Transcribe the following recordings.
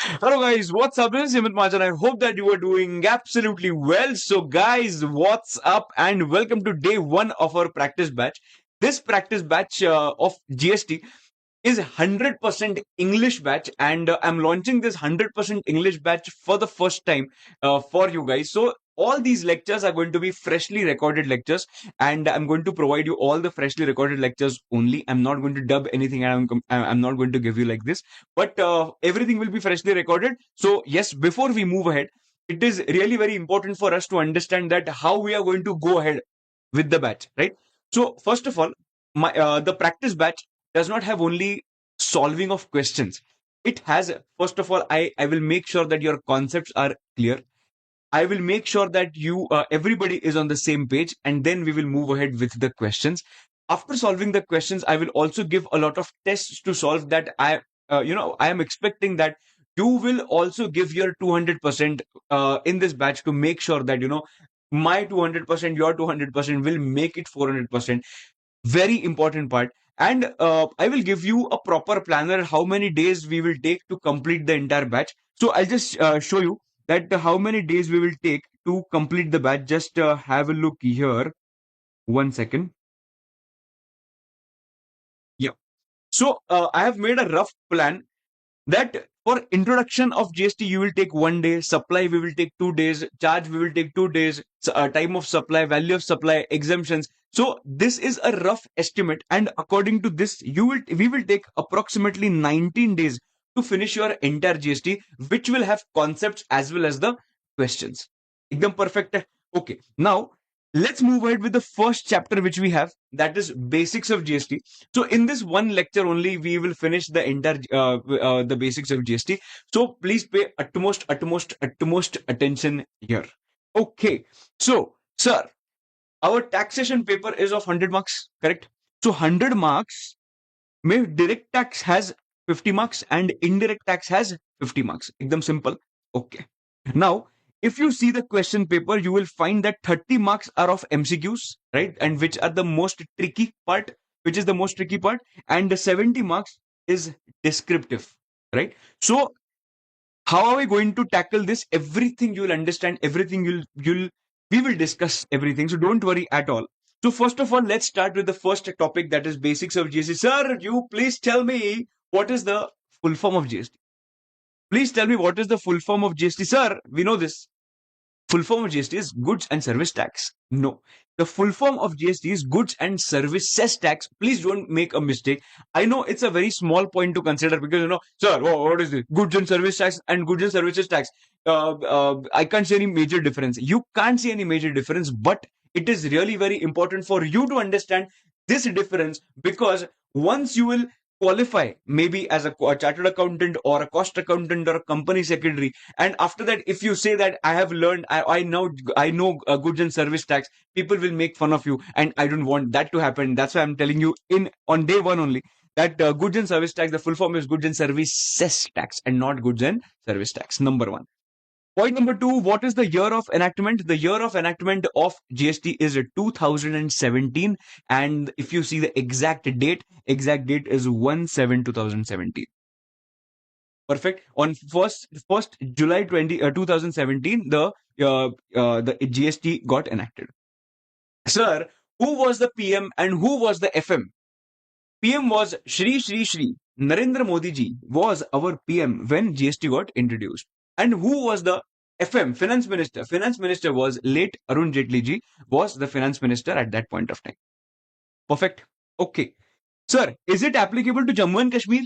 Hello guys, what's up? This is Amit Mahajan. I hope that you are doing absolutely well. So guys, what's up and welcome to day one of our practice batch. This practice batch of GST is 100% English batch and I'm launching this 100% English batch for the first time for you guys. So all these lectures are going to be freshly recorded lectures and I'm going to provide you all the freshly recorded lectures only. I'm not going to dub anything and I'm not going to give you like this, but everything will be freshly recorded. So yes, before we move ahead, it is really very important for us to understand that how we are going to go ahead with the batch, right? So first of all, the practice batch does not have only solving of questions. It has, first of all, I will make sure that your concepts are clear. I will make sure that you everybody is on the same page, and then we will move ahead with the questions. After solving the questions, I will also give a lot of tests to solve that. I am expecting that you will also give your 200% in this batch to make sure that my 200%, your 200% will make it 400%. Very important part. And I will give you a proper planner how many days we will take to complete the entire batch. So I'll just show you that how many days we will take to complete the batch. Just have a look here. 1 second. Yeah. So I have made a rough plan that for introduction of GST you will take 1 day, supply we will take 2 days, charge we will take 2 days, time of supply, value of supply, exemptions. So this is a rough estimate, and according to this, we will take approximately 19 days to finish your entire GST, which will have concepts as well as the questions. Ekdam perfect. Okay, now let's move ahead with the first chapter which we have, that is basics of GST. So in this one lecture only, we will finish the entire the basics of GST. So please pay utmost attention here. Okay. So, sir, our taxation paper is of 100 marks, correct? So 100 marks, may direct tax has 50 marks and indirect tax has 50 marks. Ekdam simple. Okay. Now, if you see the question paper, you will find that 30 marks are of MCQs, right? And which are the most tricky part, which is the most tricky part, and the 70 marks is descriptive, right? So, how are we going to tackle this? Everything you'll understand, everything we will discuss everything. So don't worry at all. So first of all, let's start with the first topic, that is basics of GST. Sir, you please tell me what is the full form of GST. Please tell me what is the full form of GST. Sir, we know this. Full form of GST is goods and service tax. No. The full form of GST is goods and services tax. Please don't make a mistake. I know it's a very small point to consider because, sir, what is it? Goods and service tax and goods and services tax. I can't see any major difference. You can't see any major difference, but it is really very important for you to understand this difference, because once you will qualify maybe as a chartered accountant or a cost accountant or a company secretary, and after that if you say that I have learned, I know goods and service tax, people will make fun of you, and I don't want that to happen. That's why I'm telling you in on day one only that goods and service tax, the full form is goods and services tax and not goods and service tax. Number one. Point number two, what is the year of enactment? The year of enactment of GST is 2017. And if you see the exact date is 1/7/2017. Perfect. On first July 2017, the GST got enacted. Sir, who was the PM and who was the FM? PM was Shri Narendra Modi ji was our PM when GST got introduced. And who was the FM, finance minister? Finance minister was late Arun Jaitley ji, was the finance minister at that point of time. Perfect. Okay. Sir, is it applicable to Jammu and Kashmir?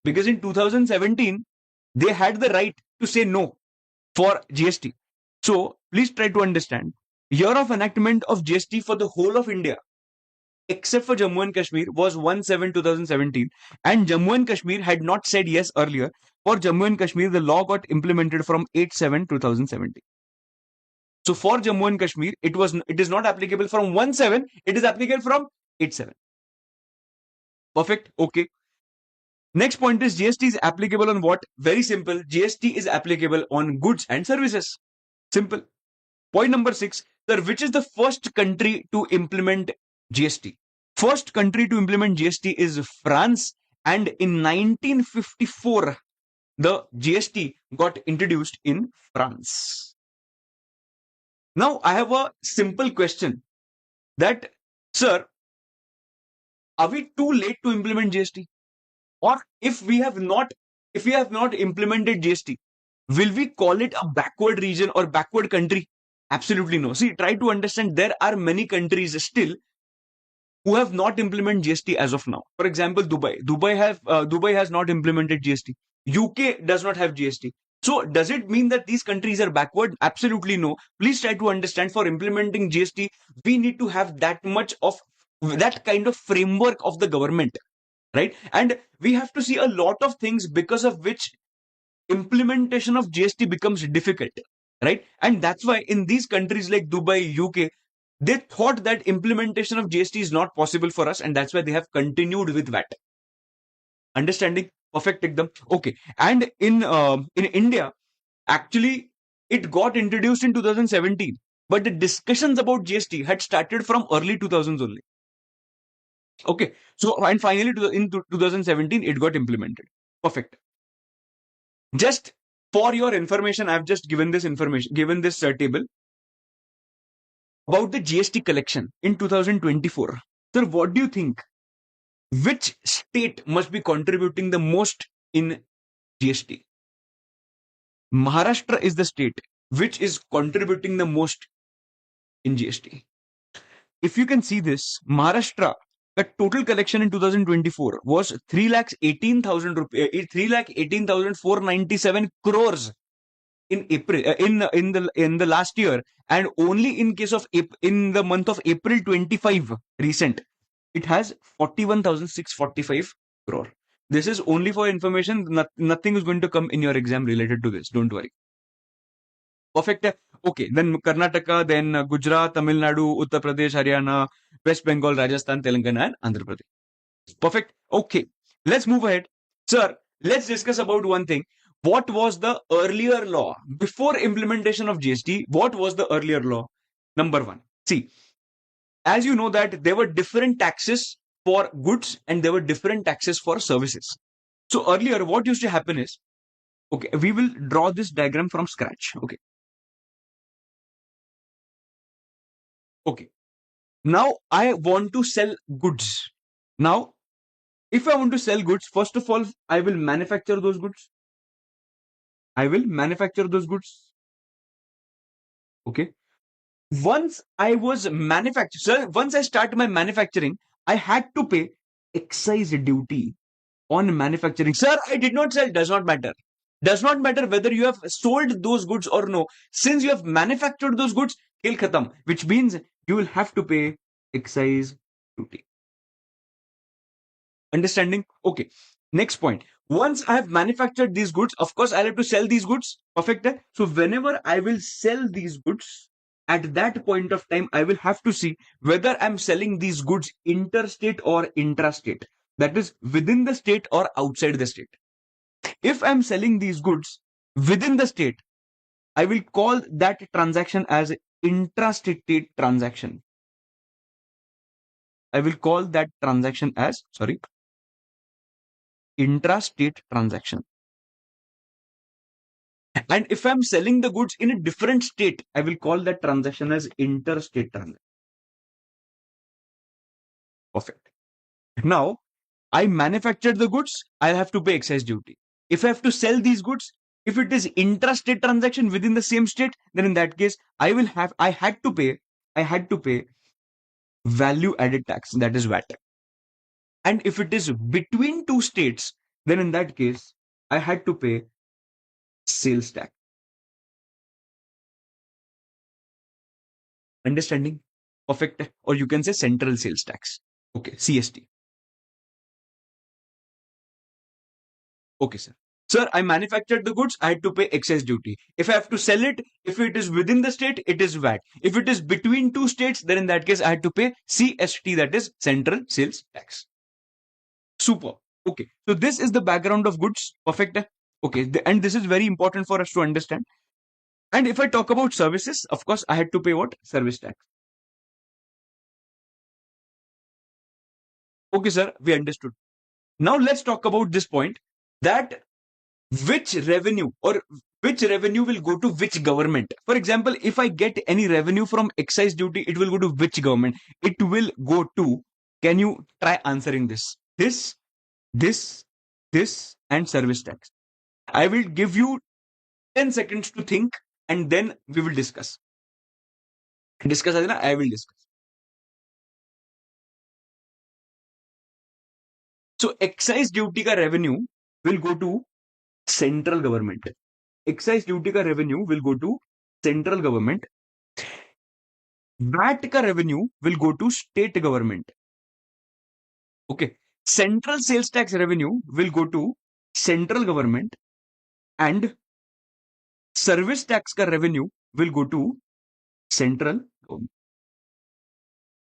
Because in 2017, they had the right to say no for GST. So please try to understand. Year of enactment of GST for the whole of India, except for Jammu and Kashmir, was 1/7/2017. And Jammu and Kashmir had not said yes earlier. For Jammu and Kashmir, the law got implemented from 8/7/2017. So for Jammu and Kashmir, it is not applicable from 1/7, it is applicable from 8/7. Perfect. Okay. Next point is GST is applicable on what? Very simple. GST is applicable on goods and services. Simple. Point number six, sir, which is the first country to implement GST? First country to implement GST is France, and in 1954, the GST got introduced in France. Now, I have a simple question that, sir, are we too late to implement GST? Or if we have not implemented GST, will we call it a backward region or backward country? Absolutely no. See, try to understand there are many countries still who have not implemented GST as of now. For example, Dubai. Dubai has not implemented GST. UK does not have GST. So does it mean that these countries are backward? Absolutely no. Please try to understand, for implementing GST, we need to have that much of that kind of framework of the government, right? And we have to see a lot of things because of which implementation of GST becomes difficult, right? And that's why in these countries like Dubai, UK, they thought that implementation of GST is not possible for us, and that's why they have continued with VAT. Understanding? Perfect, ekdam. Okay. And in India, actually, it got introduced in 2017, but the discussions about GST had started from early 2000s only. Okay. So, and finally, in 2017, it got implemented. Perfect. Just for your information, I've just given this information, given this table about the GST collection in 2024. Sir, what do you think? Which state must be contributing the most in GST? Maharashtra is the state which is contributing the most in GST. If you can see this, Maharashtra, the total collection in 2024 was 3,18,000 rupees, 3,18,497 crores in April, in the last year, and only in case of in the month of April 25 recent, it has 41,645 crore. This is only for information. Nothing is going to come in your exam related to this. Don't worry. Perfect. Okay, then Karnataka, then Gujarat, Tamil Nadu, Uttar Pradesh, Haryana, West Bengal, Rajasthan, Telangana, and Andhra Pradesh. Perfect. Okay, let's move ahead. Sir, let's discuss about one thing. What was the earlier law before implementation of GST? What was the earlier law? Number one. See, as you know that there were different taxes for goods and there were different taxes for services. So earlier, what used to happen is, okay, we will draw this diagram from scratch. Okay. Okay. Now I want to sell goods. Now, if I want to sell goods, first of all, I will manufacture those goods. I will manufacture those goods. Okay. Once I was once I start my manufacturing, I had to pay excise duty on manufacturing. Sir, I did not sell. Does not matter. Does not matter whether you have sold those goods or no. Since you have manufactured those goods, khel khatam, which means you will have to pay excise duty. Understanding? Okay. Next point. Once I have manufactured these goods, of course, I'll have to sell these goods. Perfect. So whenever I will sell these goods, at that point of time, I will have to see whether I'm selling these goods interstate or intrastate. That is within the state or outside the state. If I'm selling these goods within the state, I will call that transaction as intrastate transaction. I will call that transaction as, sorry, intrastate transaction. And if I'm selling the goods in a different state, I will call that transaction as interstate transaction. Perfect. Now, I manufactured the goods, I'll have to pay excise duty. If I have to sell these goods, if it is intrastate transaction within the same state, then in that case, I had to pay value added tax, that is VAT. And if it is between two states, then in that case, I had to pay sales tax. Understanding? Perfect. Or you can say central sales tax. Okay, CST. Okay, sir. Sir, I manufactured the goods, I had to pay excise duty. If I have to sell it, if it is within the state, it is VAT. If it is between two states, then in that case, I had to pay CST, that is central sales tax. Super. Okay. So this is the background of goods. Perfect. Okay. And this is very important for us to understand. And if I talk about services, of course, I had to pay what? Service tax. Okay, sir. We understood. Now let's talk about this point that which revenue or which revenue will go to which government. For example, if I get any revenue from excise duty, it will go to which government? It will go to, can you try answering this? This, this, and service tax. I will give you 10 seconds to think and then we will discuss. Discuss as in I will discuss. So excise duty का revenue will go to central government. Excise duty का revenue will go to central government. VAT का revenue will go to state government. Okay. Central sales tax revenue will go to central government and service tax का revenue will go to central government.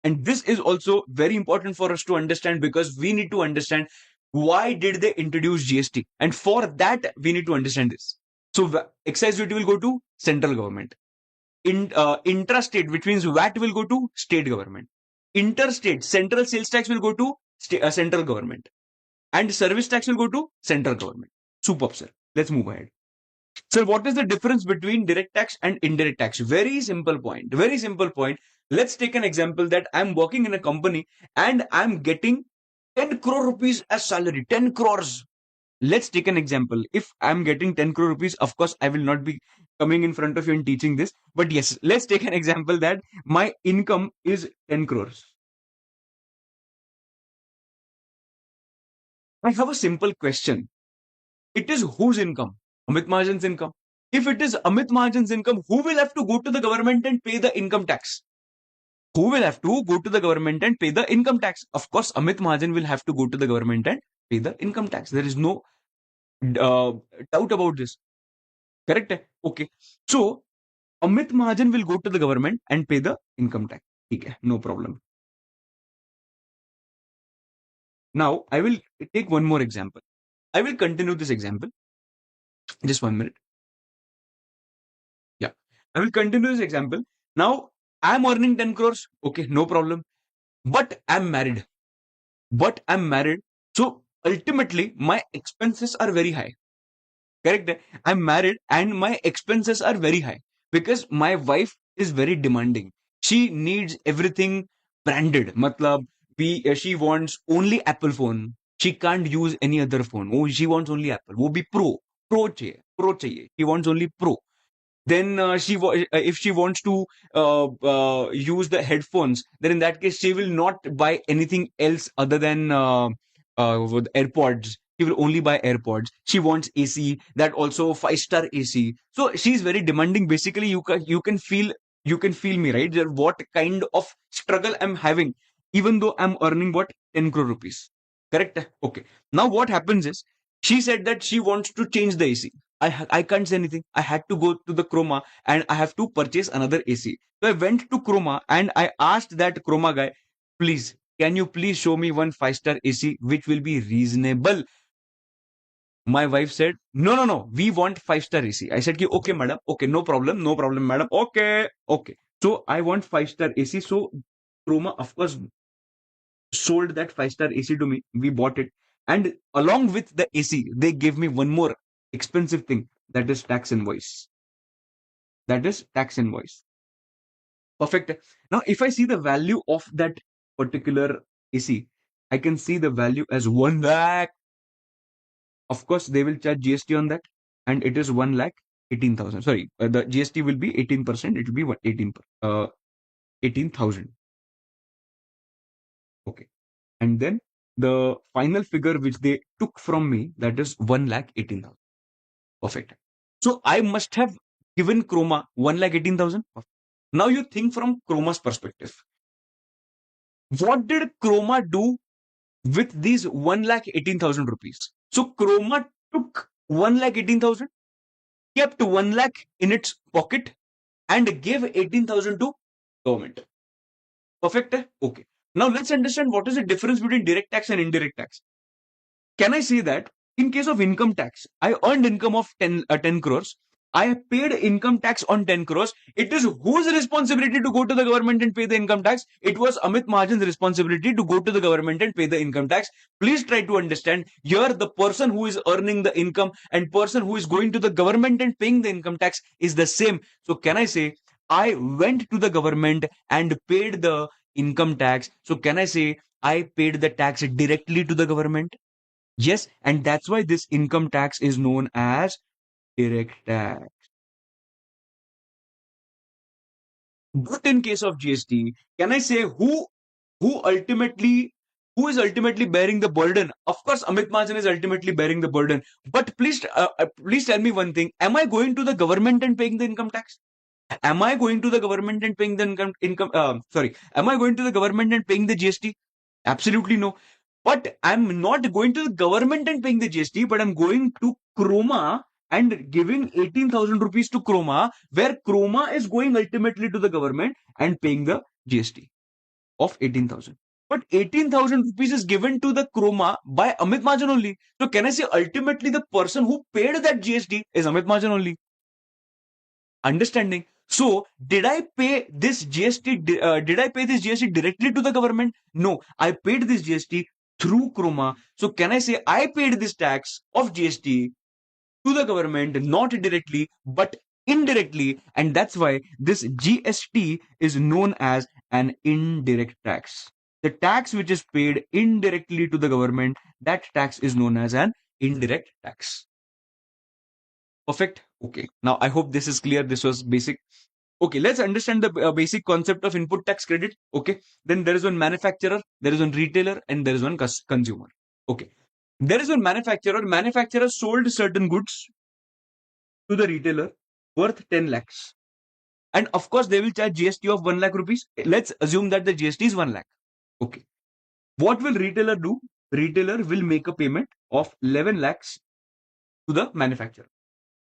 And this is also very important for us to understand because we need to understand why did they introduce GST? And for that, we need to understand this. So excise duty will go to central government. Intrastate, which means VAT will go to state government. Interstate, central sales tax will go to central government. And service tax will go to central government. Superb, sir. Let's move ahead. Sir, what is the difference between direct tax and indirect tax? Very simple point. Very simple point. Let's take an example that I'm working in a company and I'm getting 10 crore rupees as salary. 10 crores. Let's take an example. If I'm getting 10 crore rupees, of course, I will not be coming in front of you and teaching this. But yes, let's take an example that my income is 10 crores. I have a simple question. It is whose income? Amit Mahajan's income. If it is Amit Mahajan's income, who will have to go to the government and pay the income tax? Who will have to go to the government and pay the income tax? Of course, Amit Mahajan will have to go to the government and pay the income tax. There is no doubt about this. Correct? Okay. So, Amit Mahajan will go to the government and pay the income tax. Okay, no problem. Now, I will take one more example. I will continue this example. Just 1 minute. Yeah. I will continue this example. Now, I'm earning 10 crores. Okay, no problem. But I'm married. So, ultimately, my expenses are very high. Correct? I'm married and my expenses are very high because my wife is very demanding. She needs everything branded. Matlab, she wants only Apple phone. She can't use any other phone. Oh, she wants only Apple. वो भी pro चाहिए. She wants only pro. Then if she wants to use the headphones, then in that case she will not buy anything else other than with AirPods. She will only buy AirPods. She wants AC, that also 5-star AC. So she's very demanding. Basically, you can feel me, right? What kind of struggle I'm having, even though I'm earning what 10 crore rupees. Correct? Okay. Now what happens is she said that she wants to change the AC. I can't say anything. I had to go to the Chroma and I have to purchase another AC. So I went to Chroma and I asked that Chroma guy, please, can you please show me one 5-star AC which will be reasonable? My wife said, no, no, no, we want 5-star AC. I said, okay, madam, okay, no problem, madam, okay, okay. So I want 5-star AC. So Chroma, of course, sold that 5-star AC to me. We bought it. And along with the AC, they gave me one more expensive thing, that is tax invoice. That is tax invoice. Perfect. Now, if I see the value of that particular AC, I can see the value as 1 lakh. Of course, they will charge GST on that. And it is 1 lakh 18,000. Sorry, the GST will be 18%. It will be what? 18,000. Okay. And then the final figure which they took from me, that is 1 lakh 18,000. Perfect. So I must have given Chroma 1 lakh 18,000. Now you think from Chroma's perspective. What did Chroma do with these 1 lakh 18,000 rupees? So Chroma took 1 lakh 18,000, kept 1 lakh in its pocket and gave 18,000 to government. Perfect? Okay. Now let's understand what is the difference between direct tax and indirect tax. Can I say that in case of income tax, I earned income of 10 crores I paid income tax on 10 crores. It is whose responsibility to go to the government and pay the income tax? It was Amit Mahajan's responsibility to go to the government and pay the income tax. Please try to understand here the person who is earning the income and person who is going to the government and paying the income tax is the same. So can I say I went to the government and paid the income tax? So can I say I paid the tax directly to the government? Yes, and that's why this income tax is known as direct tax. But in case of GST, can I say who ultimately who is ultimately bearing the burden? Of course, Amit Mahajan is ultimately bearing the burden. But please tell me one thing: am I going to the government and paying the income tax? Am I going to the government and paying the income? Sorry, am I going to the government and paying the GST? Absolutely no. But I'm not going to the government and paying the GST, but I'm going to Chroma and giving 18,000 rupees to Chroma, where Chroma is going ultimately to the government and paying the GST of 18,000. But 18,000 rupees is given to the Chroma by Amit Mahajan only. So can I say ultimately the person who paid that GST is Amit Mahajan only? Understanding. So, did I pay this GST? Did I pay this GST directly to the government? No, I paid this GST through Chroma. So, can I say I paid this tax of GST to the government, not directly, but indirectly, and that's why this GST is known as an indirect tax. The tax which is paid indirectly to the government, that tax is known as an indirect tax. Perfect. Okay. Now I hope this is clear. This was basic. Okay, let's understand the basic concept of input tax credit. Okay. Then there is one manufacturer, there is one retailer, and there is one consumer. Okay. There is one manufacturer. Manufacturer sold certain goods to the retailer worth 10 lakhs. And of course, they will charge GST of 1 lakh rupees. Let's assume that the GST is 1 lakh. Okay. What will retailer do? Retailer will make a payment of 11 lakhs to the manufacturer.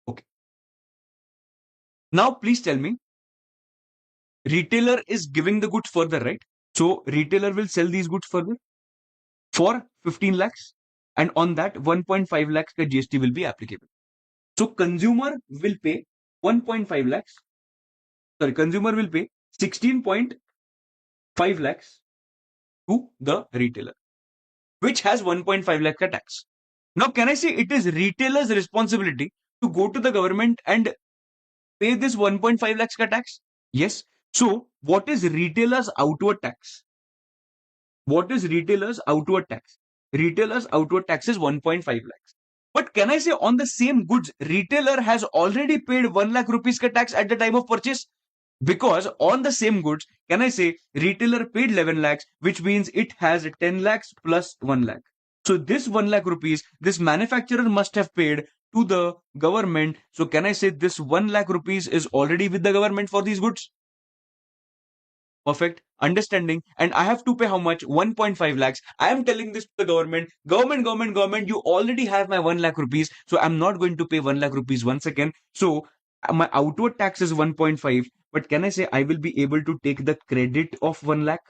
Okay. Now, please tell me, retailer is giving the goods further, right? So retailer will sell these goods further for 15 lakhs, and on that 1.5 lakhs ka GST will be applicable. So consumer will pay 1.5 lakhs. Sorry, consumer will pay 16.5 lakhs to the retailer, which has 1.5 lakh ka tax. Now, can I say it is retailer's responsibility to go to the government and pay this 1.5 lakhs ka tax? Yes. So, what is retailer's outward tax? What is retailer's outward tax? Retailer's outward tax is 1.5 lakhs. But can I say on the same goods, retailer has already paid 1 lakh rupees ka tax at the time of purchase? Because on the same goods, can I say retailer paid 11 lakhs, which means it has 10 lakhs plus 1 lakh. So this 1 lakh rupees, this manufacturer must have paid to the government. So can I say this 1 lakh rupees is already with the government for these goods? Perfect understanding. And I have to pay how much? 1.5 lakhs. I am telling this to the government, you already have my 1 lakh rupees. So I'm not going to pay 1 lakh rupees once again. So my outward tax is 1.5. But can I say I will be able to take the credit of 1 lakh?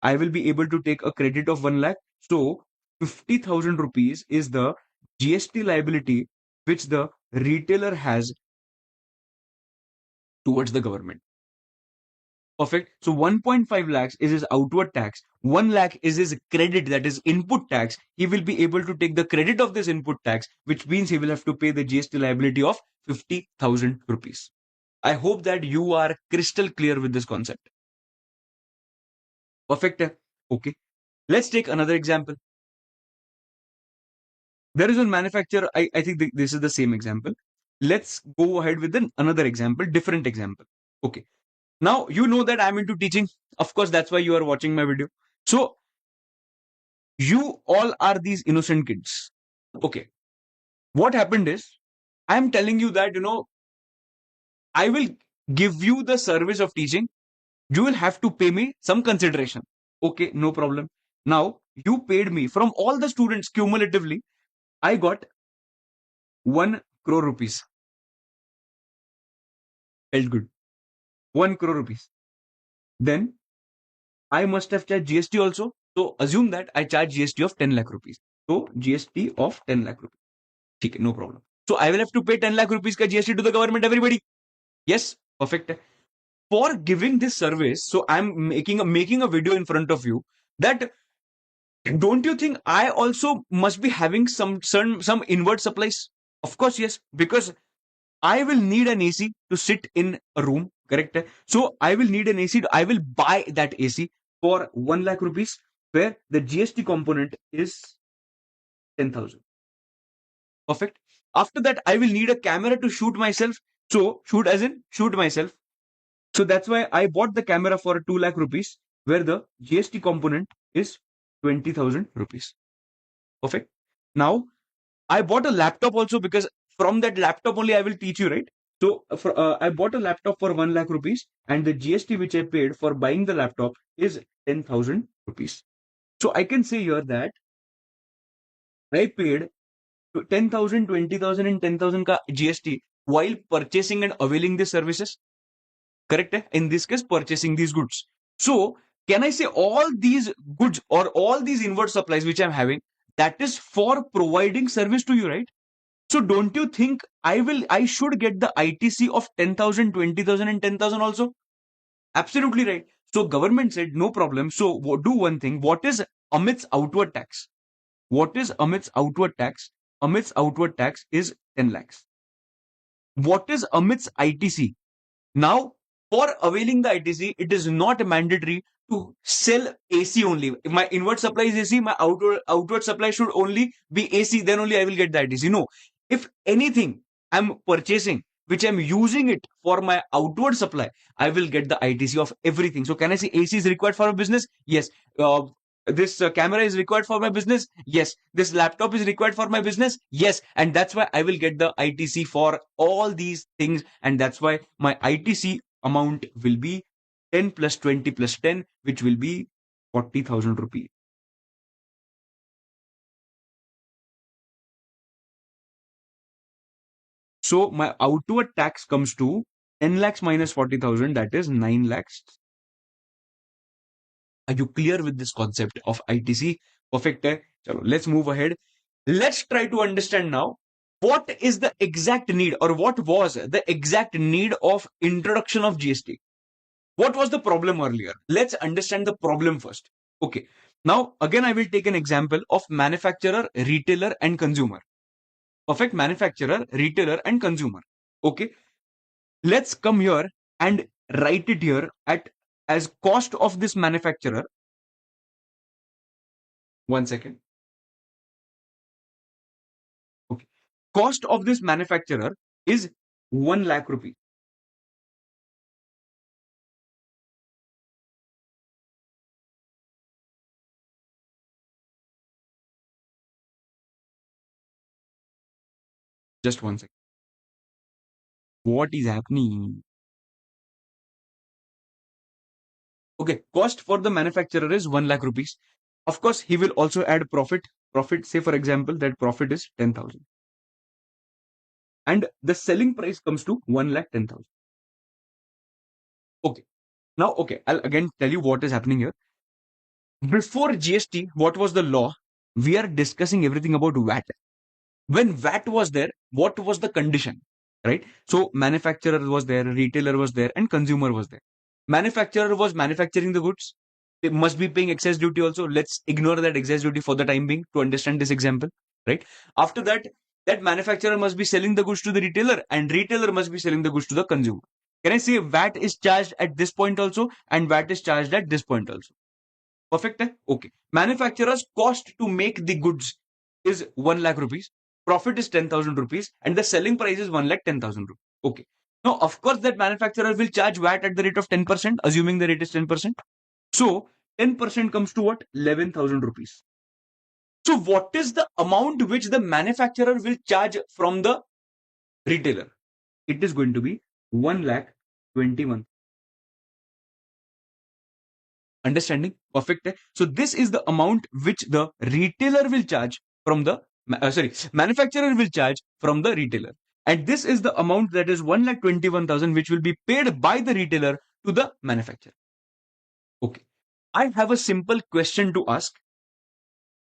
I will be able to take a credit of 1 lakh. So 50,000 rupees is the GST liability which the retailer has towards the government. Perfect. So 1.5 lakhs is his outward tax. 1 lakh is his credit, that is input tax. He will be able to take the credit of this input tax, which means he will have to pay the GST liability of 50,000 rupees. I hope that you are crystal clear with this concept. Perfect. Okay. Let's take another example. There is one manufacturer. I think this is the same example. Let's go ahead with another example, different example. Okay. Now, you know that I'm into teaching. Of course, that's why you are watching my video. So, you all are these innocent kids. Okay. What happened is, I'm telling you that, I will give you the service of teaching. You will have to pay me some consideration. Okay, no problem. Now, you paid me from all the students cumulatively. I got 1 crore rupees. Felt good. 1 crore rupees. Then I must have charged GST also. So assume that I charge GST of 10 lakh rupees. So GST of 10 lakh rupees. Okay, no problem. So I will have to pay 10 lakh rupees ka GST to the government, everybody. Yes, perfect. For giving this service, so I'm making a video in front of you that don't you think I also must be having some inward supplies? Of course, yes, because I will need an AC to sit in a room, correct? So I will need an AC. I will buy that AC for 1 lakh rupees, where the GST component is 10,000. Perfect. After that, I will need a camera to shoot myself. So shoot as in shoot myself. So that's why I bought the camera for 2 lakh rupees, where the GST component is 20,000 rupees. Perfect. Now I bought a laptop also, because from that laptop only I will teach you, right? So I bought a laptop for 1 lakh rupees, and the GST which I paid for buying the laptop is 10,000 rupees. So I can say here that I paid 10,000, 20,000, and 10,000 ka GST while purchasing and availing these services. Correct? In this case, purchasing these goods. So can I say all these goods or all these inward supplies which I'm having, that is for providing service to you, right? So don't you think I should get the ITC of 10,000, 20,000, and 10,000 also? Absolutely right. So government said no problem. So do one thing. What is Amit's outward tax? What is Amit's outward tax? Amit's outward tax is 10 lakhs. What is Amit's ITC? Now, for availing the ITC, it is not mandatory to sell AC only. If my inward supply is AC, my outward supply should only be AC, then only I will get the ITC. No. If anything I'm purchasing, which I'm using it for my outward supply, I will get the ITC of everything. So can I say AC is required for a business? Yes. This camera is required for my business? Yes. This laptop is required for my business? Yes. And that's why I will get the ITC for all these things. And that's why my ITC amount will be 10 plus 20 plus 10, which will be 40,000 rupees. So my outward tax comes to 10 lakhs minus 40,000, that is 9 lakhs. Are you clear with this concept of ITC? Perfect. Chalo, let's move ahead. Let's try to understand now what is the exact need, or what was the exact need of introduction of GST. What was the problem earlier? Let's understand the problem first. Okay. Now, again, I will take an example of manufacturer, retailer, and consumer. Perfect. Manufacturer, retailer, and consumer. Okay. Let's come here and write it here at as cost of this manufacturer. One second. Okay. Cost of this manufacturer is 1 lakh rupees. Just one second. What is happening? Okay. Cost for the manufacturer is 1 lakh rupees. Of course, he will also add profit. Profit, say for example, that profit is 10,000. And the selling price comes to 1 lakh 10,000. Okay. Now, okay, I'll again tell you what is happening here. Before GST, what was the law? We are discussing everything about VAT. When VAT was there, what was the condition? Right? So, manufacturer was there, retailer was there, and consumer was there. Manufacturer was manufacturing the goods. They must be paying excess duty also. Let's ignore that excess duty for the time being to understand this example. Right? After that, that manufacturer must be selling the goods to the retailer, and retailer must be selling the goods to the consumer. Can I say VAT is charged at this point also, and VAT is charged at this point also? Perfect. Okay. Manufacturer's cost to make the goods is 1 lakh rupees. Profit is 10,000 rupees, and the selling price is 1 lakh 10,000 rupees. Okay. Now, of course, that manufacturer will charge VAT at the rate of 10%, assuming the rate is 10%. So, 10% comes to what? 11,000 rupees. So, what is the amount which the manufacturer will charge from the retailer? It is going to be 1 lakh 21. Understanding? Perfect. So this is the amount which the retailer will charge from the manufacturer will charge from the retailer. And this is the amount, that is 1,21,000, which will be paid by the retailer to the manufacturer. Okay. I have a simple question to ask.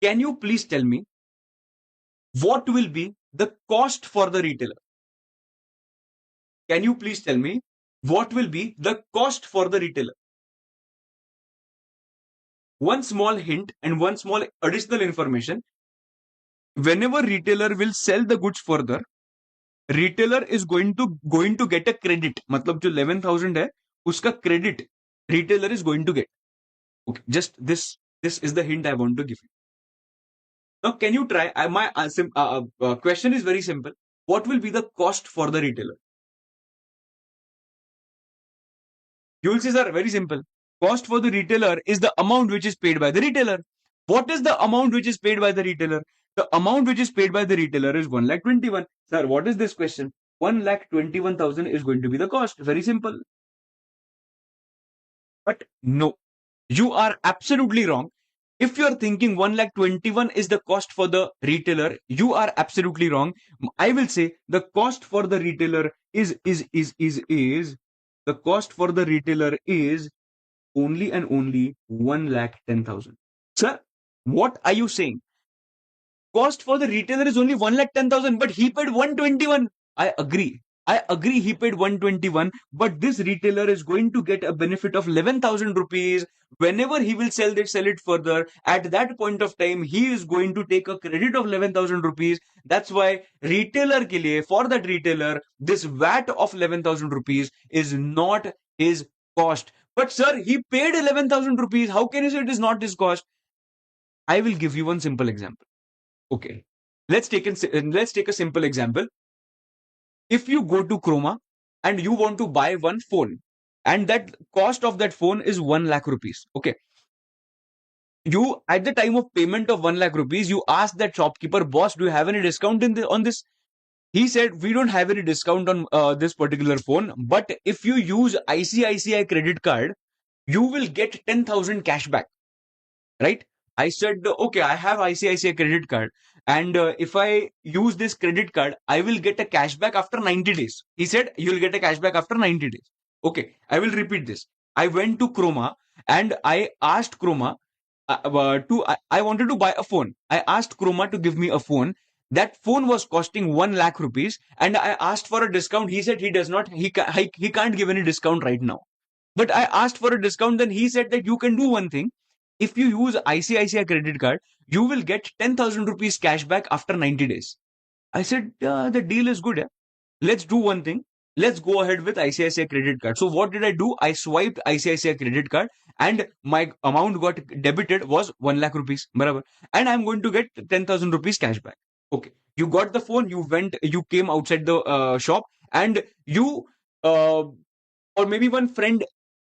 Can you please tell me what will be the cost for the retailer? Can you please tell me what will be the cost for the retailer? One small hint and one small additional information. Whenever retailer will sell the goods further, retailer is going to get a credit. मतलब जो 11,000 है उसका credit retailer is going to get. Okay, just this is the hint I want to give you. Now, can you try? My question is very simple. What will be the cost for the retailer? You will see, sir, very simple. Cost for the retailer is the amount which is paid by the retailer. What is the amount which is paid by the retailer? The amount which is paid by the retailer is 1,21,000. Sir, what is this question? 1,21,000 is going to be the cost. Very simple. But no, you are absolutely wrong. If you're thinking 1,21,000 is the cost for the retailer, you are absolutely wrong. I will say the cost for the retailer is the cost for the retailer is only and only 1,10,000. Sir, what are you saying? Cost for the retailer is only 1,10,000, but he paid 121. I agree. I agree he paid 121, but this retailer is going to get a benefit of 11,000 rupees. Whenever he will sell it further, at that point of time, he is going to take a credit of 11,000 rupees. That's why retailer ke liye, for that retailer, this VAT of 11,000 rupees is not his cost. But sir, he paid 11,000 rupees. How can you say it is not his cost? I will give you one simple example. Okay. Let's take a simple example. If you go to Chroma and you want to buy one phone, and that cost of that phone is 1 lakh rupees. Okay. You at the time of payment of 1 lakh rupees, you ask that shopkeeper, boss, do you have any discount on this? He said, we don't have any discount on this particular phone, but if you use ICICI credit card, you will get 10,000 cashback. Right? I said, okay, I have ICICI credit card, and if I use this credit card, I will get a cashback after 90 days. He said, you'll get a cashback after 90 days. Okay, I will repeat this. I went to Chroma and I asked Chroma I wanted to buy a phone. I asked Chroma to give me a phone. That phone was costing 1 lakh rupees, and I asked for a discount. He said he does not, he can't give any discount right now. But I asked for a discount, then he said that you can do one thing. If you use ICICI credit card, you will get 10,000 rupees cashback after 90 days. I said, the deal is good. Yeah? Let's do one thing. Let's go ahead with ICICI credit card. So what did I do? I swiped ICICI credit card and my amount got debited was 1 lakh rupees. Barabar. And I'm going to get 10,000 rupees cashback. Okay. You got the phone, you came outside the shop and you, or maybe one friend,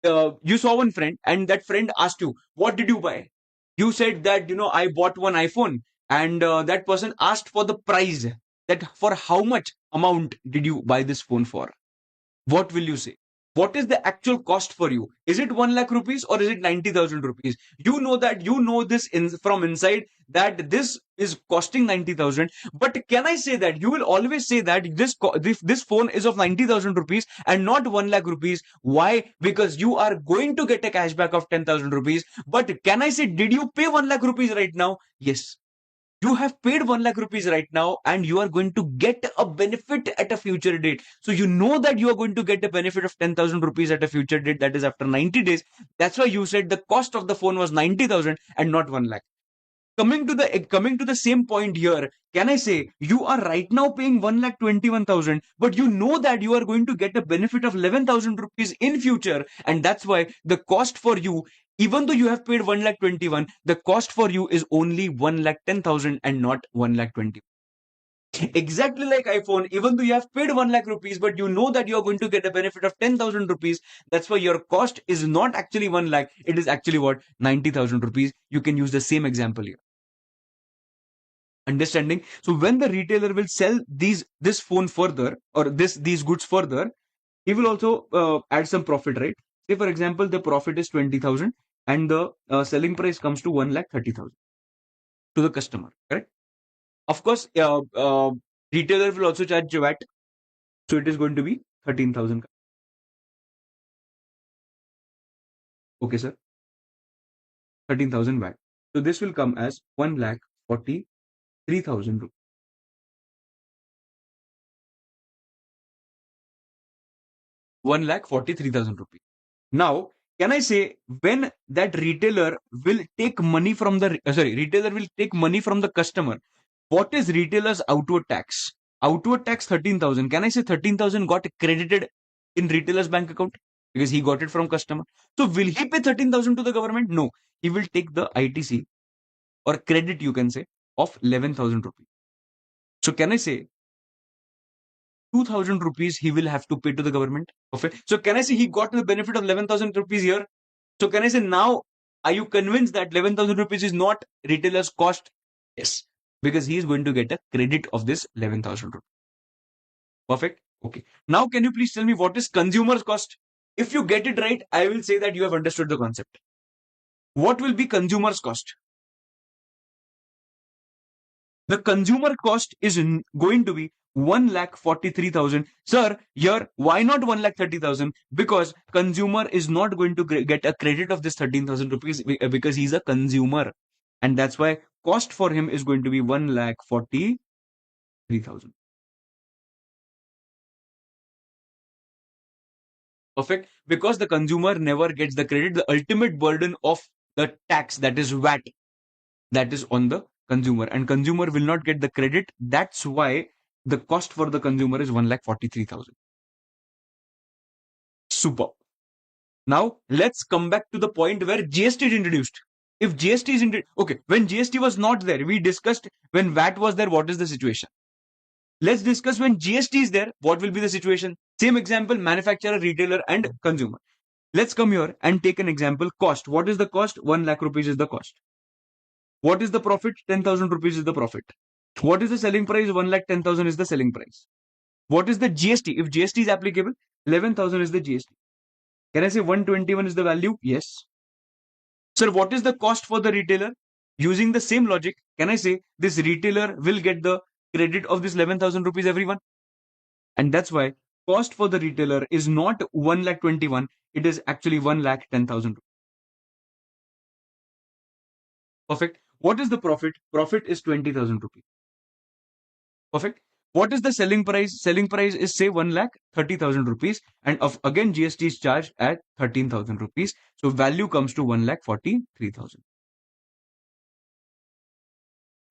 you saw one friend and that friend asked you, what did you buy? You said that, I bought one iPhone, and that person asked for the price, that for how much amount did you buy this phone for? What will you say? What is the actual cost for you? Is it 1 lakh rupees or is it 90,000 rupees? You know that, this from inside, that this is costing 90,000. But can I say that you will always say that this phone is of 90,000 rupees and not 1 lakh rupees? Why? Because you are going to get a cashback of 10,000 rupees. But can I say, did you pay 1 lakh rupees right now? Yes, you have paid 1 lakh rupees right now and you are going to get a benefit at a future date. So you know that you are going to get a benefit of 10,000 rupees at a future date, that is after 90 days. That's why you said the cost of the phone was 90,000 and not 1 lakh. Coming to the same point here, can I say you are right now paying 1,21,000, but you know that you are going to get a benefit of 11,000 rupees in future, and that's why the cost for you, even though you have paid 1,21,000, the cost for you is only 1,10,000 and not 1,20,000. Exactly like iPhone, even though you have paid 1 lakh rupees, but you know that you are going to get a benefit of 10,000 rupees. That's why your cost is not actually 1 lakh. It is actually what? 90,000 rupees. You can use the same example here. Understanding? So when the retailer will sell this phone further, or these goods further, he will also add some profit, right? Say for example, the profit is 20,000 and the selling price comes to 1,30,000 to the customer, correct? Of course, retailer will also charge VAT, so it is going to be 13,000. Okay, sir, 13,000 VAT. So this will come as 1,43,000 rupees. 1,43,000 rupees. Now, can I say when that retailer will take money from the retailer will take money from the customer? What is retailer's outward tax? Outward tax 13,000. Can I say 13,000 got credited in retailer's bank account because he got it from customer? So will he pay 13,000 to the government? No, he will take the ITC or credit, you can say, of 11,000 rupees. So can I say 2,000 rupees he will have to pay to the government? Okay. So can I say he got the benefit of 11,000 rupees here? So can I say now, are you convinced that 11,000 rupees is not retailer's cost? Yes, because he is going to get a credit of this 11,000 rupees. Perfect. Okay. Now, can you please tell me what is consumer's cost? If you get it right, I will say that you have understood the concept. What will be consumer's cost? The consumer cost is going to be 1,43,000. Sir, here, why not 1,30,000? Because consumer is not going to get a credit of this 13,000 rupees because he's a consumer. And that's why cost for him is going to be 1,43,000. Perfect. Because the consumer never gets the credit, the ultimate burden of the tax, that is VAT, that is on the consumer, and consumer will not get the credit. That's why the cost for the consumer is 1,43,000. Super. Now let's come back to the point where GST is introduced. If GST is introduced, okay, when GST was not there, we discussed when VAT was there, what is the situation? Let's discuss when GST is there, what will be the situation? Same example, manufacturer, retailer, and consumer. Let's come here and take an example. Cost. What is the cost? 1 lakh rupees is the cost. What is the profit? 10,000 rupees is the profit. What is the selling price? 1,10,000 is the selling price. What is the GST? If GST is applicable, 11,000 is the GST. Can I say 121 is the value? Yes. Sir, what is the cost for the retailer? Using the same logic, can I say this retailer will get the credit of this 11,000 rupees everyone? And that's why cost for the retailer is not 1,21,000, it is actually 1,10,000. Perfect. What is the profit? Profit is 20,000 rupees. Perfect. What is the selling price? Selling price is say 1,30,000 rupees, and of again GST is charged at 13,000 rupees. So value comes to 1,43,000.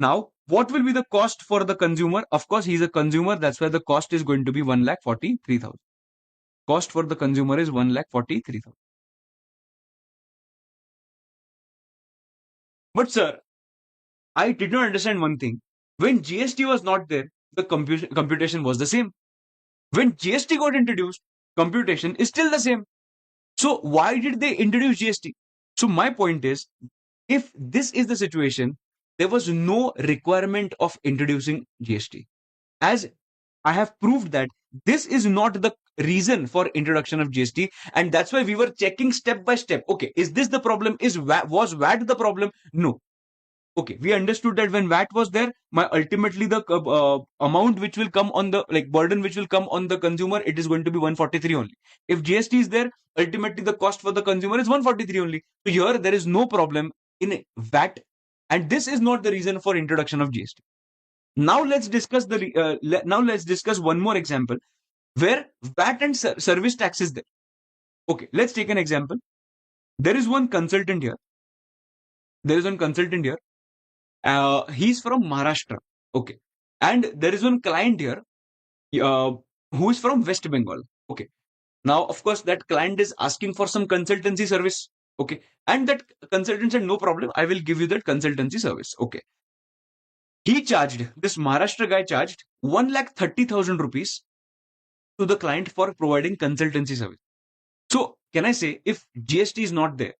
Now, what will be the cost for the consumer? Of course, he's a consumer. That's why the cost is going to be 1,43,000. Cost for the consumer is 1,43,000. But sir, I did not understand one thing. When GST was not there, the computation was the same. When GST got introduced, computation is still the same. So why did they introduce GST? So my point is, if this is the situation, there was no requirement of introducing GST. As I have proved that this is not the reason for introduction of GST, and that's why we were checking step by step. Okay, is this the problem? Was VAT the problem? No. Okay, we understood that when VAT was there, ultimately the amount which will come on the burden which will come on the consumer, it is going to be 143 only. If GST is there, ultimately the cost for the consumer is 143 only. So here there is no problem in VAT, and this is not the reason for introduction of GST. Now let's discuss one more example where VAT and service tax is there. Okay, let's take an example. There is one consultant here. He's from Maharashtra. Okay. And there is one client here uh, who is from West Bengal. Okay. Now, of course, that client is asking for some consultancy service. Okay. And that consultant said, no problem. I will give you that consultancy service. Okay. This Maharashtra guy charged 1,30,000 rupees to the client for providing consultancy service. So, can I say if GST is not there,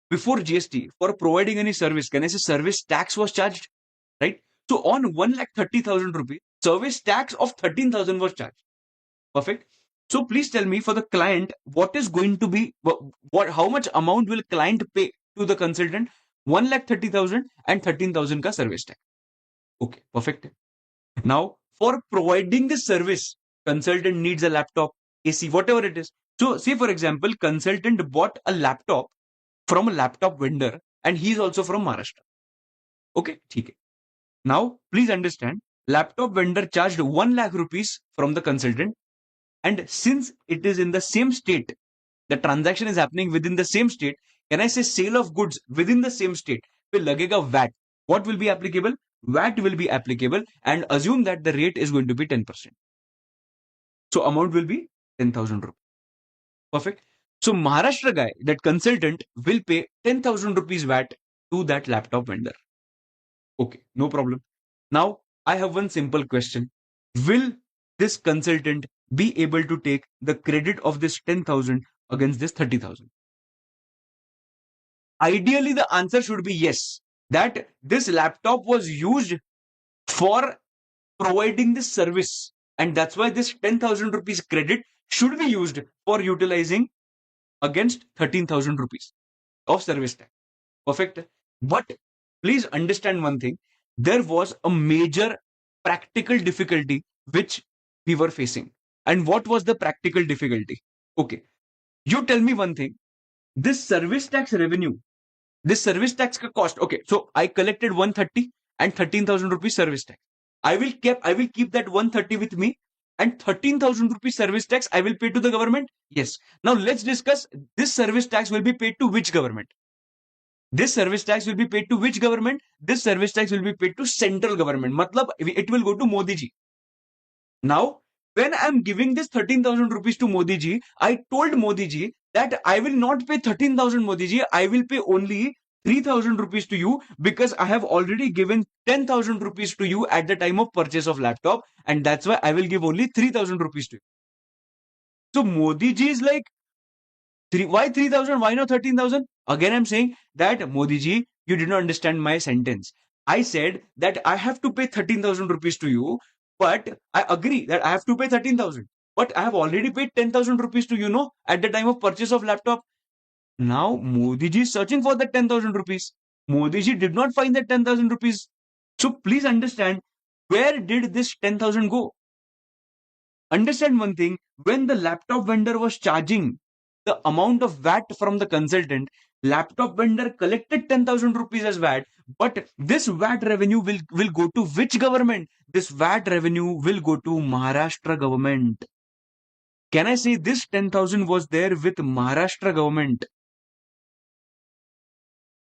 before GST, for providing any service, can I say service tax was charged? Right? So on 1,30,000 rupees, service tax of 13,000 was charged. Perfect. So please tell me for the client, what is going to be how much amount will client pay to the consultant? 1,30,000 and 13,000 ka service tax. Okay, perfect. Now for providing this service, consultant needs a laptop, AC, whatever it is. So say for example, consultant bought a laptop from a laptop vendor and he's also from Maharashtra. Okay, ठीक है. Now, please understand, laptop vendor charged 1 lakh rupees from the consultant And since it is in the same state, the transaction is happening within the same state, can I say sale of goods within the same state? Pe lagega VAT. What will be applicable? VAT will be applicable, and assume that the rate is going to be 10%. So amount will be 10,000 rupees. Perfect. So Maharashtra guy, that consultant, will pay 10,000 rupees VAT to that laptop vendor. Okay, no problem. Now I have one simple question. Will this consultant be able to take the credit of this 10,000 against this 30,000? Ideally, the answer should be yes. That this laptop was used for providing this service. And that's why this 10,000 rupees credit should be used for utilizing against 13,000 rupees of service tax. Perfect. But please understand one thing. There was a major practical difficulty which we were facing. And what was the practical difficulty? Okay. You tell me one thing. This service tax revenue, this service tax ka cost. Okay. So I collected 130 and 13,000 rupees service tax. I will keep that 130 with me, and 13,000 rupees service tax I will pay to the government. Yes. Now let's discuss, this service tax will be paid to which government? This service tax will be paid to which government? This service tax will be paid to central government. Matlab, it will go to Modi ji. Now, when I'm giving this 13,000 rupees to Modi ji, I told Modi ji that I will not pay 13,000 Modi ji, I will pay only 3,000 rupees to you, because I have already given 10,000 rupees to you at the time of purchase of laptop, and that's why I will give only 3,000 rupees to you. So Modi ji is like, why 3,000? Why not 13,000? Again, I'm saying that Modi ji, you did not understand my sentence. I said that I have to pay 13,000 rupees to you, but I agree that I have to pay 13,000. But I have already paid 10,000 rupees to at the time of purchase of laptop. Now Modi ji is searching for that 10,000 rupees. Modi ji did not find that 10,000 rupees. So please understand, where did this 10,000 go? Understand one thing, when the laptop vendor was charging the amount of VAT from the consultant, laptop vendor collected 10,000 rupees as VAT, but this VAT revenue will go to which government? This VAT revenue will go to Maharashtra government. Can I say this 10,000 was there with Maharashtra government?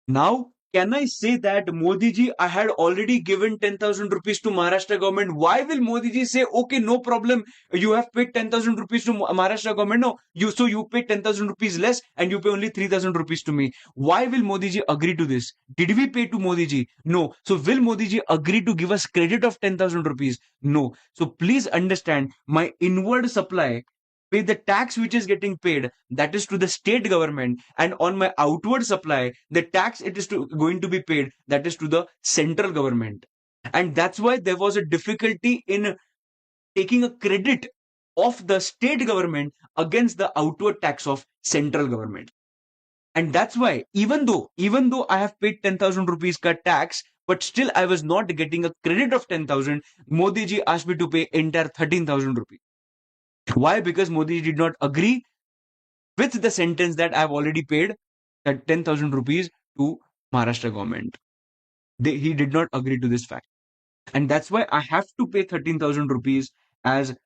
Now, can I say that Modi ji, I had already given 10,000 rupees to Maharashtra government? Why will Modi ji say, okay, no problem, you have paid 10,000 rupees to Maharashtra government? No, you pay 10,000 rupees less and you pay only 3,000 rupees to me. Why will Modi ji agree to this? Did we pay to Modi ji? No. So will Modi ji agree to give us credit of 10,000 rupees? No. So please understand, my inward supply, pay the tax which is getting paid, that is to the state government, and on my outward supply, the tax it is going to be paid, that is to the central government. And that's why there was a difficulty in taking a credit of the state government against the outward tax of central government. And that's why, even though I have paid 10,000 rupees cut tax, but still I was not getting a credit of 10,000. Modi ji asked me to pay entire 13,000 rupees. Why? Because Modi did not agree with the sentence that I have already paid that 10,000 rupees to Maharashtra government. He did not agree to this fact. And that's why I have to pay 13,000 rupees as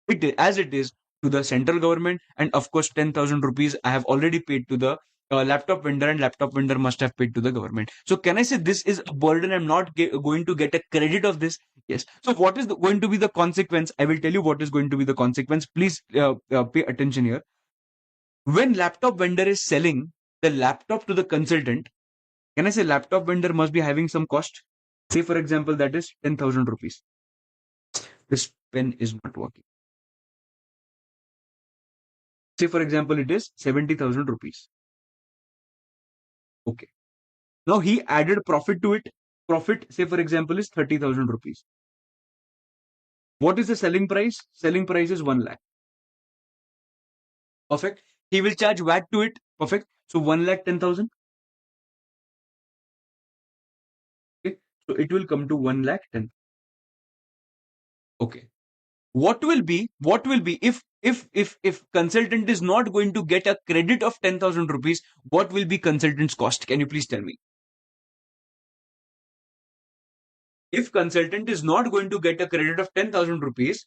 it is to the central government. And of course, 10,000 rupees I have already paid to the laptop vendor, and laptop vendor must have paid to the government. So can I say this is a burden? I'm not going to get a credit of this. Yes. So what is going to be the consequence? I will tell you what is going to be the consequence. Please pay attention here. When laptop vendor is selling the laptop to the consultant, can I say laptop vendor must be having some cost? Say for example, that is 10,000 rupees. This pen is not working. Say for example, it is 70,000 rupees. Okay. Now he added profit to it. Profit, say for example, is 30,000 rupees. What is the selling price? Selling price is 1 lakh. Perfect. He will charge VAT to it. Perfect. So 1 lakh 10,000. Okay. So it will come to 1 lakh 10. Okay. What will be if consultant is not going to get a credit of 10,000 rupees? What will be consultant's cost? Can you please tell me? If consultant is not going to get a credit of 10,000 rupees,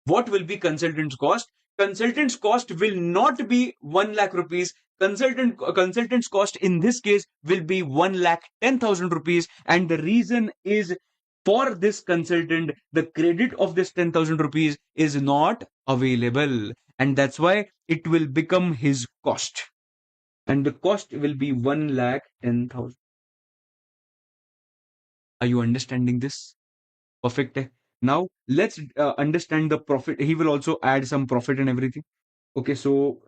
what will be consultant's cost? consultant's cost will not be 1 lakh rupees. Consultant's cost in this case will be 1 lakh 10,000 rupees. And the reason is, for this consultant, the credit of this 10,000 rupees is not available. And that's why it will become his cost. And the cost will be 1 lakh 10,000. Are you understanding this? Perfect. Now let's understand the profit. He will also add some profit and everything. Okay, so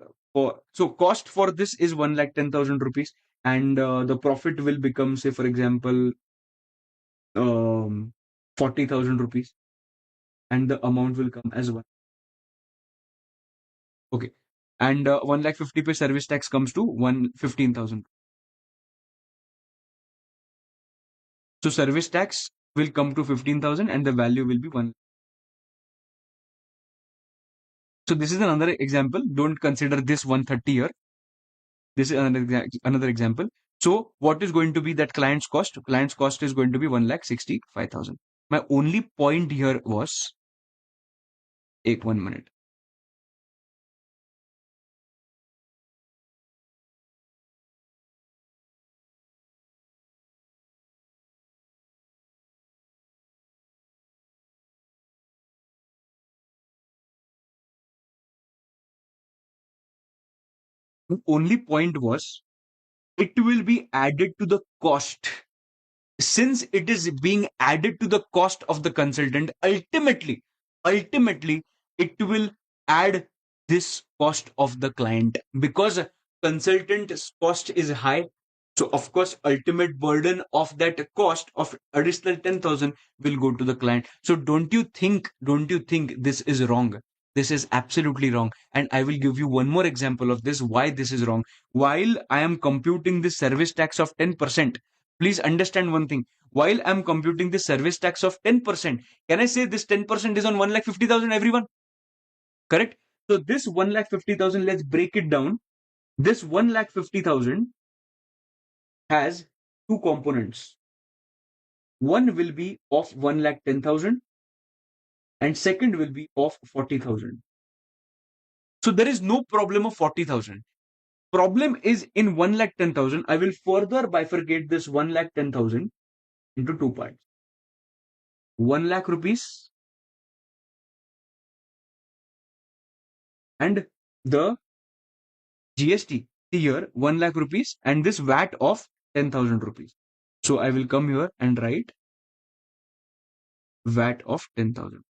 cost for this is 1,10,000 rupees, and the profit will become, say, for example, 40,000 rupees, and the amount will come as one. Okay, and 1,50,000 per service tax comes to 115,000. So service tax will come to 15,000, and the value will be one. So this is another example. Don't consider this 130 here. This is another example. So what is going to be that client's cost? Client's cost is going to be 1,65,000. My only point here was, take 1 minute. The only point was, it will be added to the cost. Since it is being added to the cost of the consultant, ultimately it will add this cost of the client, because consultant's cost is high. So of course, ultimate burden of that cost of additional 10,000 will go to the client. So don't you think this is wrong? This is absolutely wrong. And I will give you one more example of this, why this is wrong. While I am computing this service tax of 10%, please understand one thing. While I'm computing the service tax of 10%, can I say this 10% is on 1,50,000, everyone? Correct? So this 1,50,000, let's break it down. This 1,50,000 has two components. One will be of 1,10,000 and second will be of 40,000. So there is no problem of 40,000. Problem is in 1,10,000. I will further bifurcate this 1,10,000 into two parts. 1 lakh rupees and the GST here, 1 lakh rupees, and this VAT of 10,000 rupees. So I will come here and write VAT of 10,000.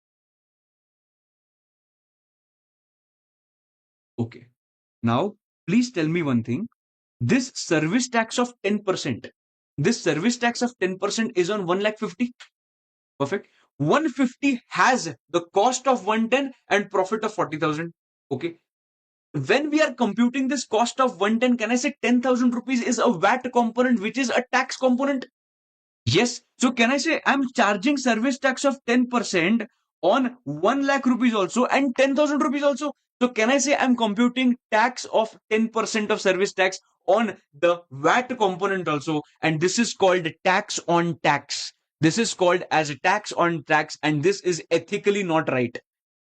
Okay. Now, please tell me one thing. This service tax of 10%, this service tax of 10% is on 1,50,000. Perfect. 150 has the cost of 110 and profit of 40,000. Okay. When we are computing this cost of 110, can I say 10,000 rupees is a VAT component, which is a tax component? Yes. So can I say I'm charging service tax of 10% on 1 lakh rupees also and 10,000 rupees also? So can I say I'm computing tax of 10% of service tax on the VAT component also? And this is called tax on tax. This is called as a tax on tax, and this is ethically not right.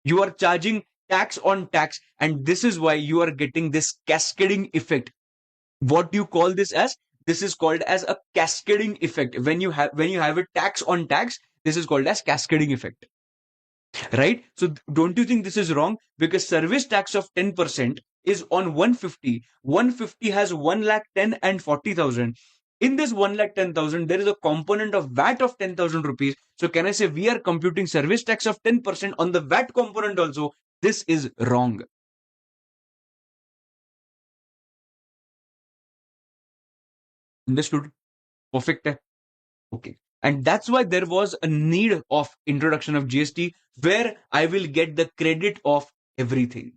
You are charging tax on tax, and this is why you are getting this cascading effect. What do you call this as? This is called as a cascading effect. When you have a tax on tax, this is called as cascading effect, right? So don't you think this is wrong? Because service tax of 10% is on 150. 150 has 1 lakh 10 and 40,000. In this 1 lakh 10,000, there is a component of VAT of 10,000 rupees. So can I say we are computing service tax of 10% on the VAT component also? This is wrong. Understood? Perfect. Okay. And that's why there was a need of introduction of GST, where I will get the credit of everything.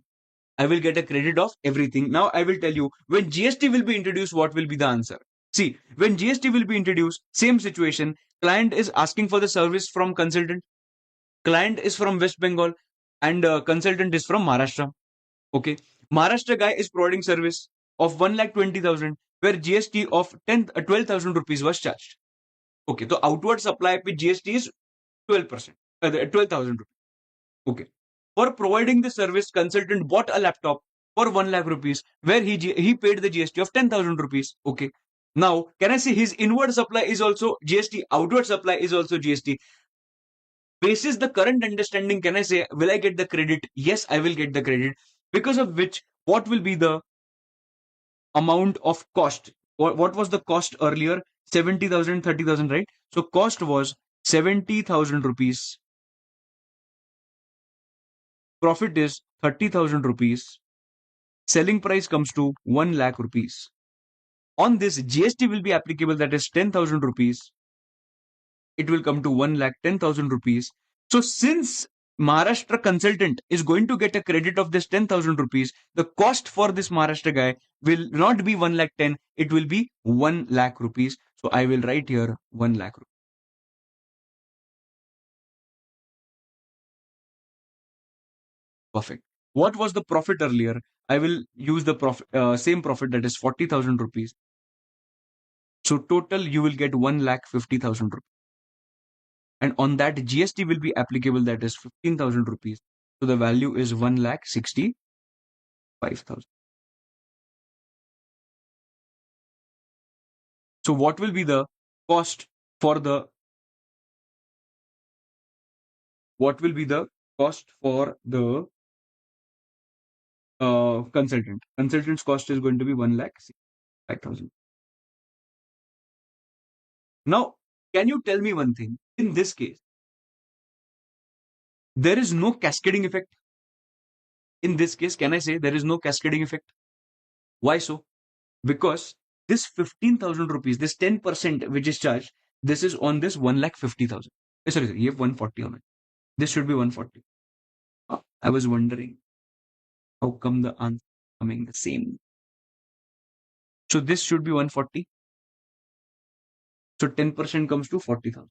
I will get a credit of everything. Now I will tell you, when GST will be introduced, what will be the answer? See, when GST will be introduced, same situation. Client is asking for the service from consultant. Client is from West Bengal and consultant is from Maharashtra. Okay. Maharashtra guy is providing service of 1,20,000, where GST of 12,000 rupees was charged. Okay, so outward supply पे GST is 12%, 12,000 rupees. Okay. For providing the service, consultant bought a laptop for 1 lakh rupees, where he paid the GST of 10,000 rupees. Okay. Now, can I say his inward supply is also GST, outward supply is also GST? Basis the current understanding, can I say, will I get the credit? Yes, I will get the credit. Because of which, what will be the amount of cost? What was the cost earlier? 70,000, 30,000, right? So cost was 70,000 rupees. Profit is 30,000 rupees. Selling price comes to 1 lakh rupees. On this, GST will be applicable, that is 10,000 rupees. It will come to 1 lakh 10,000 rupees. So since Maharashtra consultant is going to get a credit of this 10,000 rupees, the cost for this Maharashtra guy will not be 1 lakh 10, it will be 1 lakh rupees. So I will write here 1 lakh rupees. Perfect. What was the profit earlier? I will use the same profit, that is 40,000 rupees. So total you will get 1 lakh 50,000 rupees. And on that GST will be applicable, that is 15,000 rupees. So the value is 1 lakh 65,000. So what will be the cost for the what will be the cost for the consultant? Consultant's cost is going to be 1 lakh 65,000. Now, can you tell me one thing? In this case, there is no cascading effect. In this case, can I say there is no cascading effect? Why so? Because this 15,000 rupees, this 10% which is charged, this is on this 1 lakh 50,000. Sorry, you have 140 on it. This should be 140. I was wondering how come the answer coming the same. So this should be 140. So 10% comes to 40,000.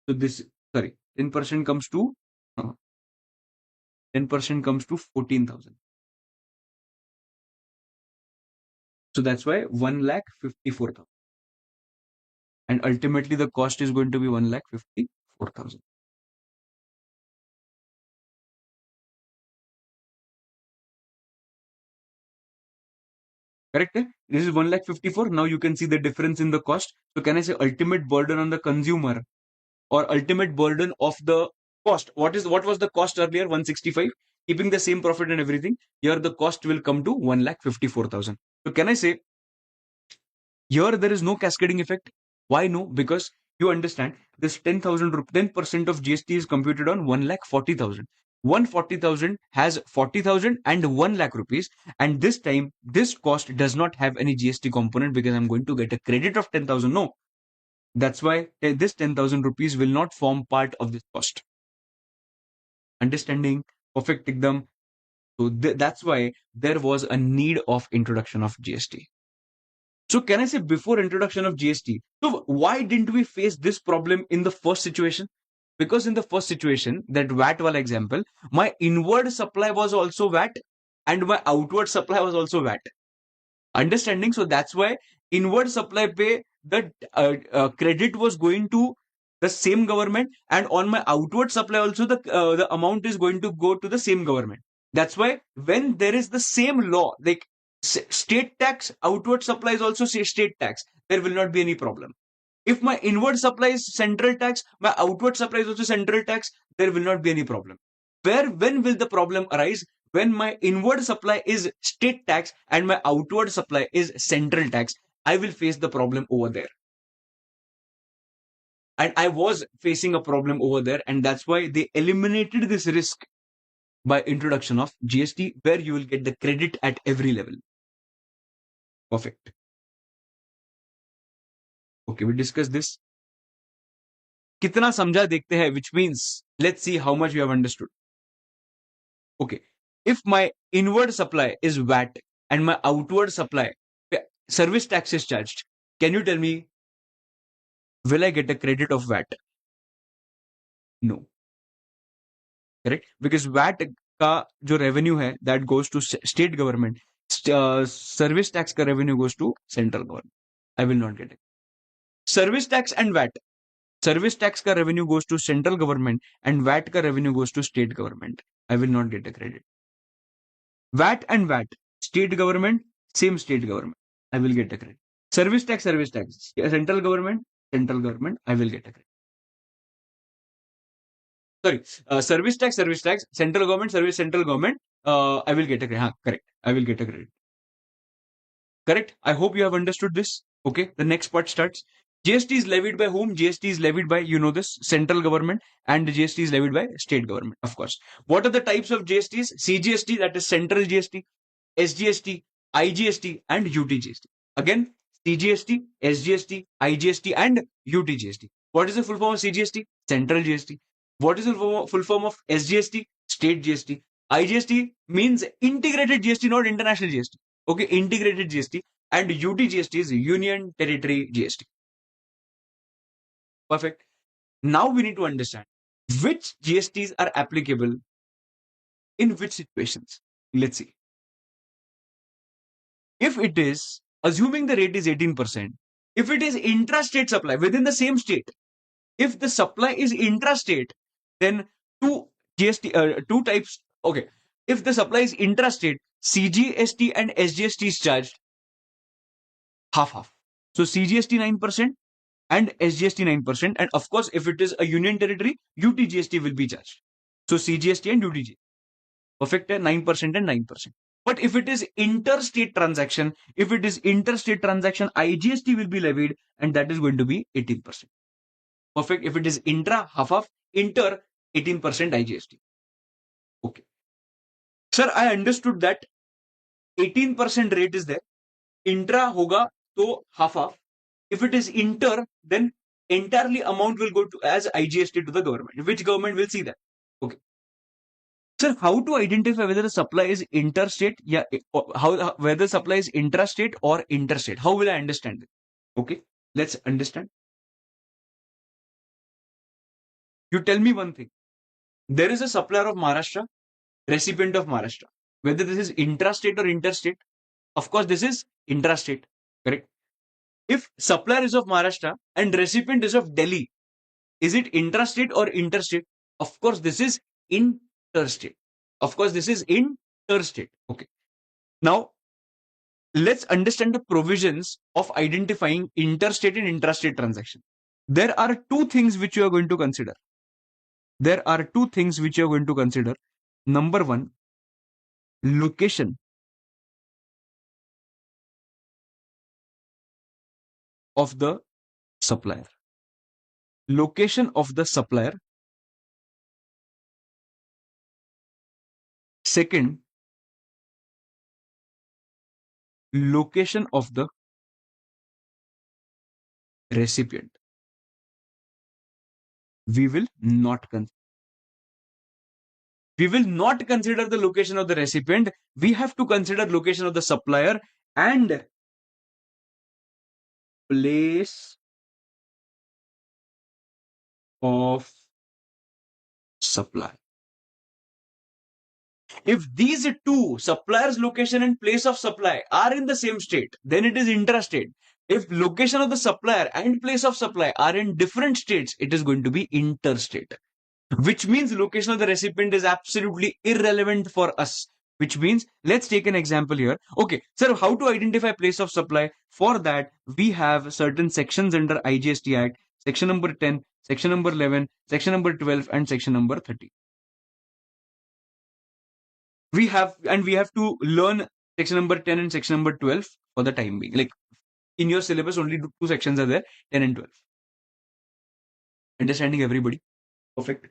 So this, sorry, 10% comes to 10% comes to 14,000. So that's why 1 lakh 54,000. And ultimately the cost is going to be 1 lakh 54,000. Correct? This is 1 lakh 54. Now you can see the difference in the cost. So can I say ultimate burden on the consumer or ultimate burden of the cost? What was the cost earlier? 165. Keeping the same profit and everything. Here the cost will come to 1 lakh 54,000. So can I say here there is no cascading effect? Why no? Because you understand this 10,000 10% of GST is computed on 1 lakh 40,000. 140,000 has 40,000 and 1 lakh rupees, and this time this cost does not have any GST component because I'm going to get a credit of 10,000. No, that's why this 10,000 rupees will not form part of this cost. Understanding? Perfect ekdam. So that's why there was a need of introduction of GST. So can I say before introduction of GST, so why didn't we face this problem in the first situation? Because in the first situation, that VAT wala example, my inward supply was also VAT and my outward supply was also VAT. Understanding? So that's why inward supply pay, the credit was going to the same government, and on my outward supply also the amount is going to go to the same government. That's why when there is the same law, like state tax, outward supply is also state tax, there will not be any problem. If my inward supply is central tax, my outward supply is also central tax, there will not be any problem. When will the problem arise? When my inward supply is state tax and my outward supply is central tax, I will face the problem over there. And I was facing a problem over there, and that's why they eliminated this risk by introduction of GST, where you will get the credit at every level. Perfect. Okay, we discussed this. कितना समझा देखते हैं, which means let's see how much you have understood. Okay, if my inward supply is VAT and my outward supply service tax is charged, can you tell me, will I get a credit of VAT? No. Correct? Because VAT का जो revenue है, that goes to state government. Service tax का revenue goes to central government. I will not get it. Service tax and VAT. Service tax का revenue goes to central government and VAT का revenue goes to state government. I will not get a credit. VAT and VAT, state government, same state government, I will get a credit. Service tax, central government, I will get a credit. Sorry, service tax, central government, central government, I will get a credit. Correct. I will get a credit. Correct. I hope you have understood this. Okay. The next part starts. GST is levied by whom? GST is levied by, you know this, central government, and GST is levied by state government, of course. What are the types of GSTs? CGST, that is central GST, SGST, IGST, and UTGST. Again, CGST, SGST, IGST, and UTGST. What is the full form of CGST? Central GST. What is the full form of SGST? State GST. IGST means integrated GST, not international GST. Okay, integrated GST. And UTGST is Union Territory GST. Perfect. Now we need to understand which GSTs are applicable in which situations. Let's see. If it is, assuming the rate is 18%, if it is intrastate supply within the same state, if the supply is intrastate, then two types. Okay, if the supply is intrastate, CGST and SGST is charged half. So CGST 9% and SGST 9%, and of course, if it is a union territory, UTGST will be charged. So CGST and UTGST, perfect, 9% and 9%. But if it is interstate transaction, IGST will be levied, and that is going to be 18%. Perfect. If it is intra, half, inter, 18% IGST. Okay. Sir, I understood that 18% rate is there. Intra hoga to half. If it is inter, then entirely amount will go to as IGST to the government. Which government will see that? Okay. Sir, how to identify whether the supply is interstate? Yeah, whether supply is intrastate or interstate? How will I understand it? Okay, let's understand. You tell me one thing. There is a supplier of Maharashtra, recipient of Maharashtra. Whether this is intrastate or interstate, of course, this is intrastate. Correct. If supplier is of Maharashtra and recipient is of Delhi, is it intrastate or interstate? Of course, this is interstate. Okay. Now, let's understand the provisions of identifying interstate and intrastate transaction. There are two things which you are going to consider. Number one, location of the supplier. Second, location of the recipient. We will not consider the location of the recipient. We have to consider location of the supplier and place of supply. If these two, supplier's location and place of supply, are in the same state, then it is intrastate. If location of the supplier and place of supply are in different states, it is going to be interstate. Which means location of the recipient is absolutely irrelevant for us. Which means, let's take an example here. Okay, sir, how to identify place of supply? For that, we have certain sections under IGST Act, section number 10, section number 11, section number 12, and section number 30. We have to learn section number 10 and section number 12 for the time being. Like in your syllabus, only two sections are there, 10 and 12. Understanding, everybody? Perfect.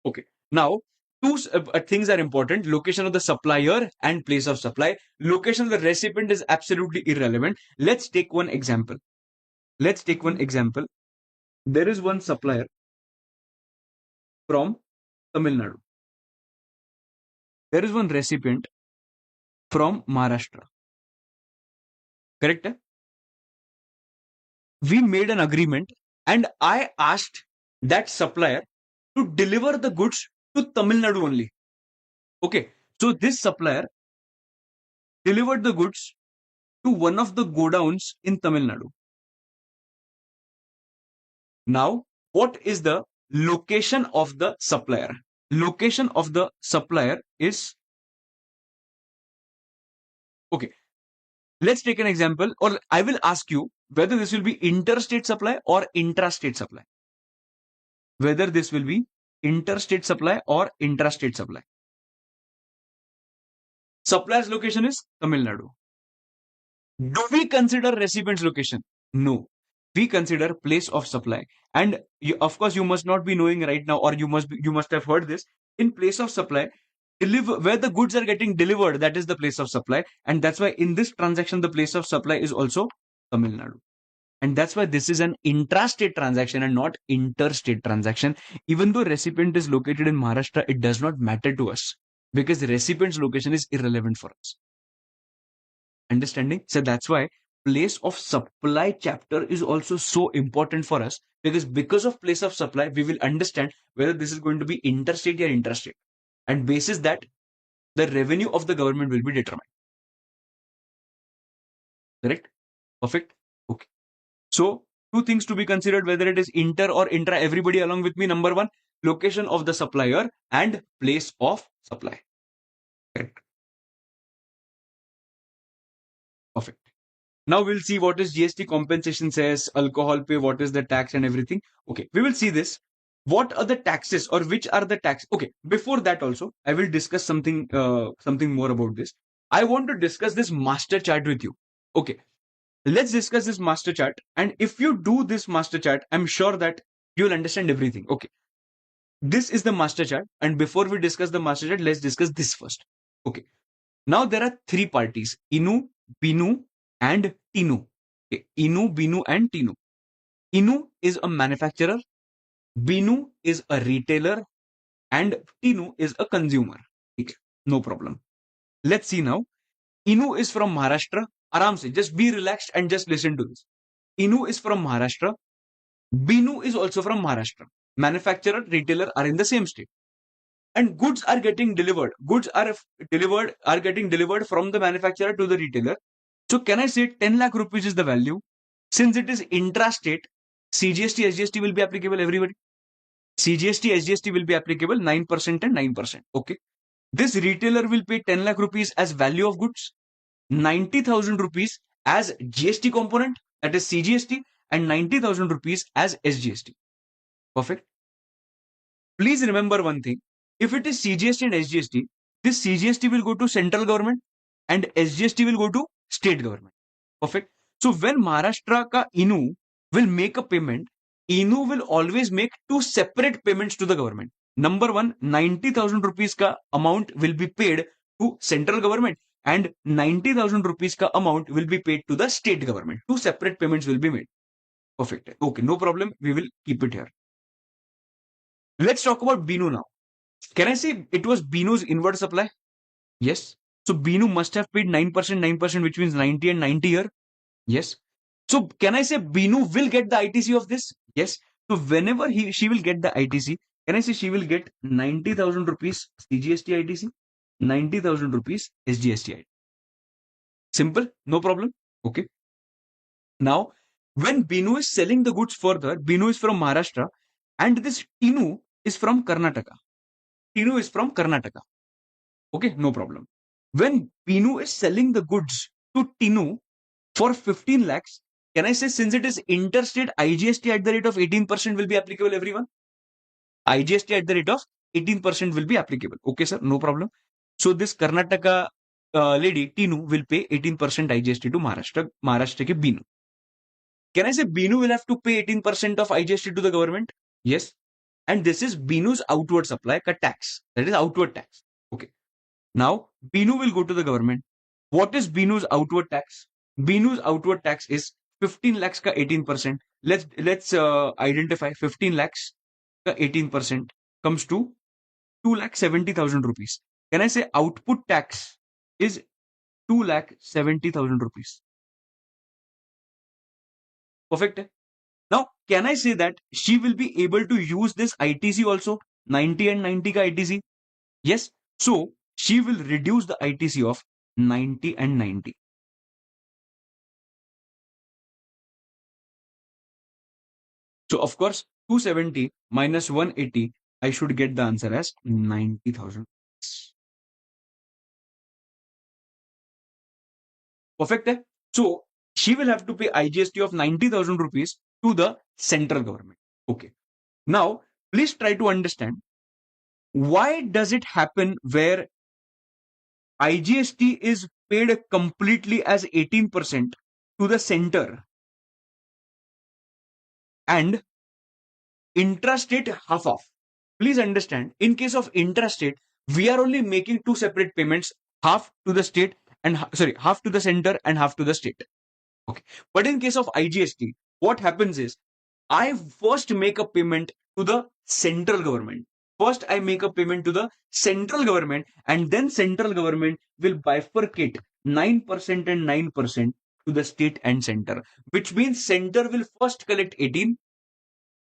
Okay. Now, two things are important: location of the supplier and place of supply. Location of the recipient is absolutely irrelevant. Let's take one example. There is one supplier from Tamil Nadu. There is one recipient from Maharashtra. Correct? We made an agreement and I asked that supplier to deliver the goods to Tamil Nadu only. Okay. So this supplier delivered the goods to one of the godowns in Tamil Nadu. Now, what is the location of the supplier. Location of the supplier is, okay, let's take an example, or I will ask you whether this will be interstate supply or intrastate supply. Whether this will be interstate supply or intrastate supply. Supplier's location is Tamil Nadu. Do we consider recipient's location? No. We consider place of supply. And of course, you must not be knowing right now, or you must have heard this. In place of supply, where the goods are getting delivered, that is the place of supply. And that's why in this transaction, the place of supply is also Tamil Nadu. And that's why this is an intrastate transaction and not interstate transaction. Even though recipient is located in Maharashtra, it does not matter to us because the recipient's location is irrelevant for us. Understanding? So that's why place of supply chapter is also so important for us, because of place of supply, we will understand whether this is going to be interstate or intrastate. And basis that, the revenue of the government will be determined. Correct? Perfect? Okay. So, two things to be considered, whether it is inter or intra. Everybody along with me. Number one, location of the supplier and place of supply. Correct. Perfect. Now we'll see what is GST compensation says, alcohol pay, what is the tax and everything. Okay, we will see this. What are the taxes, or which are the tax? Okay, before that also, I will discuss something more about this. I want to discuss this master chart with you. Okay, let's discuss this master chart. And if you do this master chart, I'm sure that you'll understand everything. Okay, this is the master chart. And before we discuss the master chart, let's discuss this first. Okay, now there are three parties: Inu, Binu, and Tinu. Okay. Inu, Binu, and Tinu. Inu is a manufacturer, Binu is a retailer, and Tinu is a consumer. Okay. No problem. Let's see now. Inu is from Maharashtra. Aram se, just be relaxed and just listen to this. Inu is from Maharashtra. Binu is also from Maharashtra. Manufacturer, retailer are in the same state. And goods are getting delivered. Goods are getting delivered from the manufacturer to the retailer. So can I say 10 lakh rupees is the value? Since it is intrastate, CGST, SGST will be applicable, everybody. CGST, SGST will be applicable 9% and 9%. Okay. This retailer will pay 10 lakh rupees as value of goods, 90,000 rupees as GST component, that is CGST, and 90,000 rupees as SGST. Perfect. Please remember one thing. If it is CGST and SGST, this CGST will go to central government and SGST will go to state government. Perfect. So when Maharashtra ka Inu will make a payment, Inu will always make two separate payments to the government. Number one, 90,000 rupees ka amount will be paid to central government and 90,000 rupees ka amount will be paid to the state government. Two separate payments will be made. Perfect. Okay, no problem. We will keep it here. Let's talk about Binu now. Can I say it was Binu's inward supply? Yes. So Binu must have paid 9%, 9%, which means 90 and 90 here. Yes. So can I say Binu will get the ITC of this? Yes. So whenever she will get the ITC, can I say she will get 90,000 rupees CGST ITC, 90,000 rupees SGST ITC. Simple, no problem. Okay. Now, when Binu is selling the goods further, Binu is from Maharashtra and this Tinu is from Karnataka. Tinu is from Karnataka. Okay, no problem. When Binu is selling the goods to Tinu for 15 lakhs, can I say since it is interstate, IGST at the rate of 18% will be applicable, everyone? IGST at the rate of 18% will be applicable. Okay, sir, no problem. So this Karnataka lady, Tinu, will pay 18% IGST to Maharashtra ke Binu. Can I say Binu will have to pay 18% of IGST to the government? Yes. And this is Binu's outward supply ka tax. That is outward tax. Okay. Now, Binu will go to the government. What is Binu's outward tax? Binu's outward tax is 15 lakhs ka 18%. Let's identify 15 lakhs ka 18% comes to 2,70,000 rupees. Can I say output tax is 2,70,000 rupees? Perfect. Now, can I say that she will be able to use this ITC also? 90 and 90 ka ITC? Yes. So, she will reduce the ITC of 90 and 90. So, of course, 270 minus 180, I should get the answer as 90,000. Perfect. hai? So she will have to pay IGST of 90,000 rupees to the central government. Okay. Now, please try to understand why does it happen where IGST is paid completely as 18% to the center and intrastate half off. Please understand, in case of intrastate, we are only making two separate payments, half to the state and half to the center and half to the state. Okay. But in case of IGST, what happens is I first make a payment to the central government. First, I make a payment to the central government, and then central government will bifurcate 9% and 9% to the state and center, which means center will first collect 18,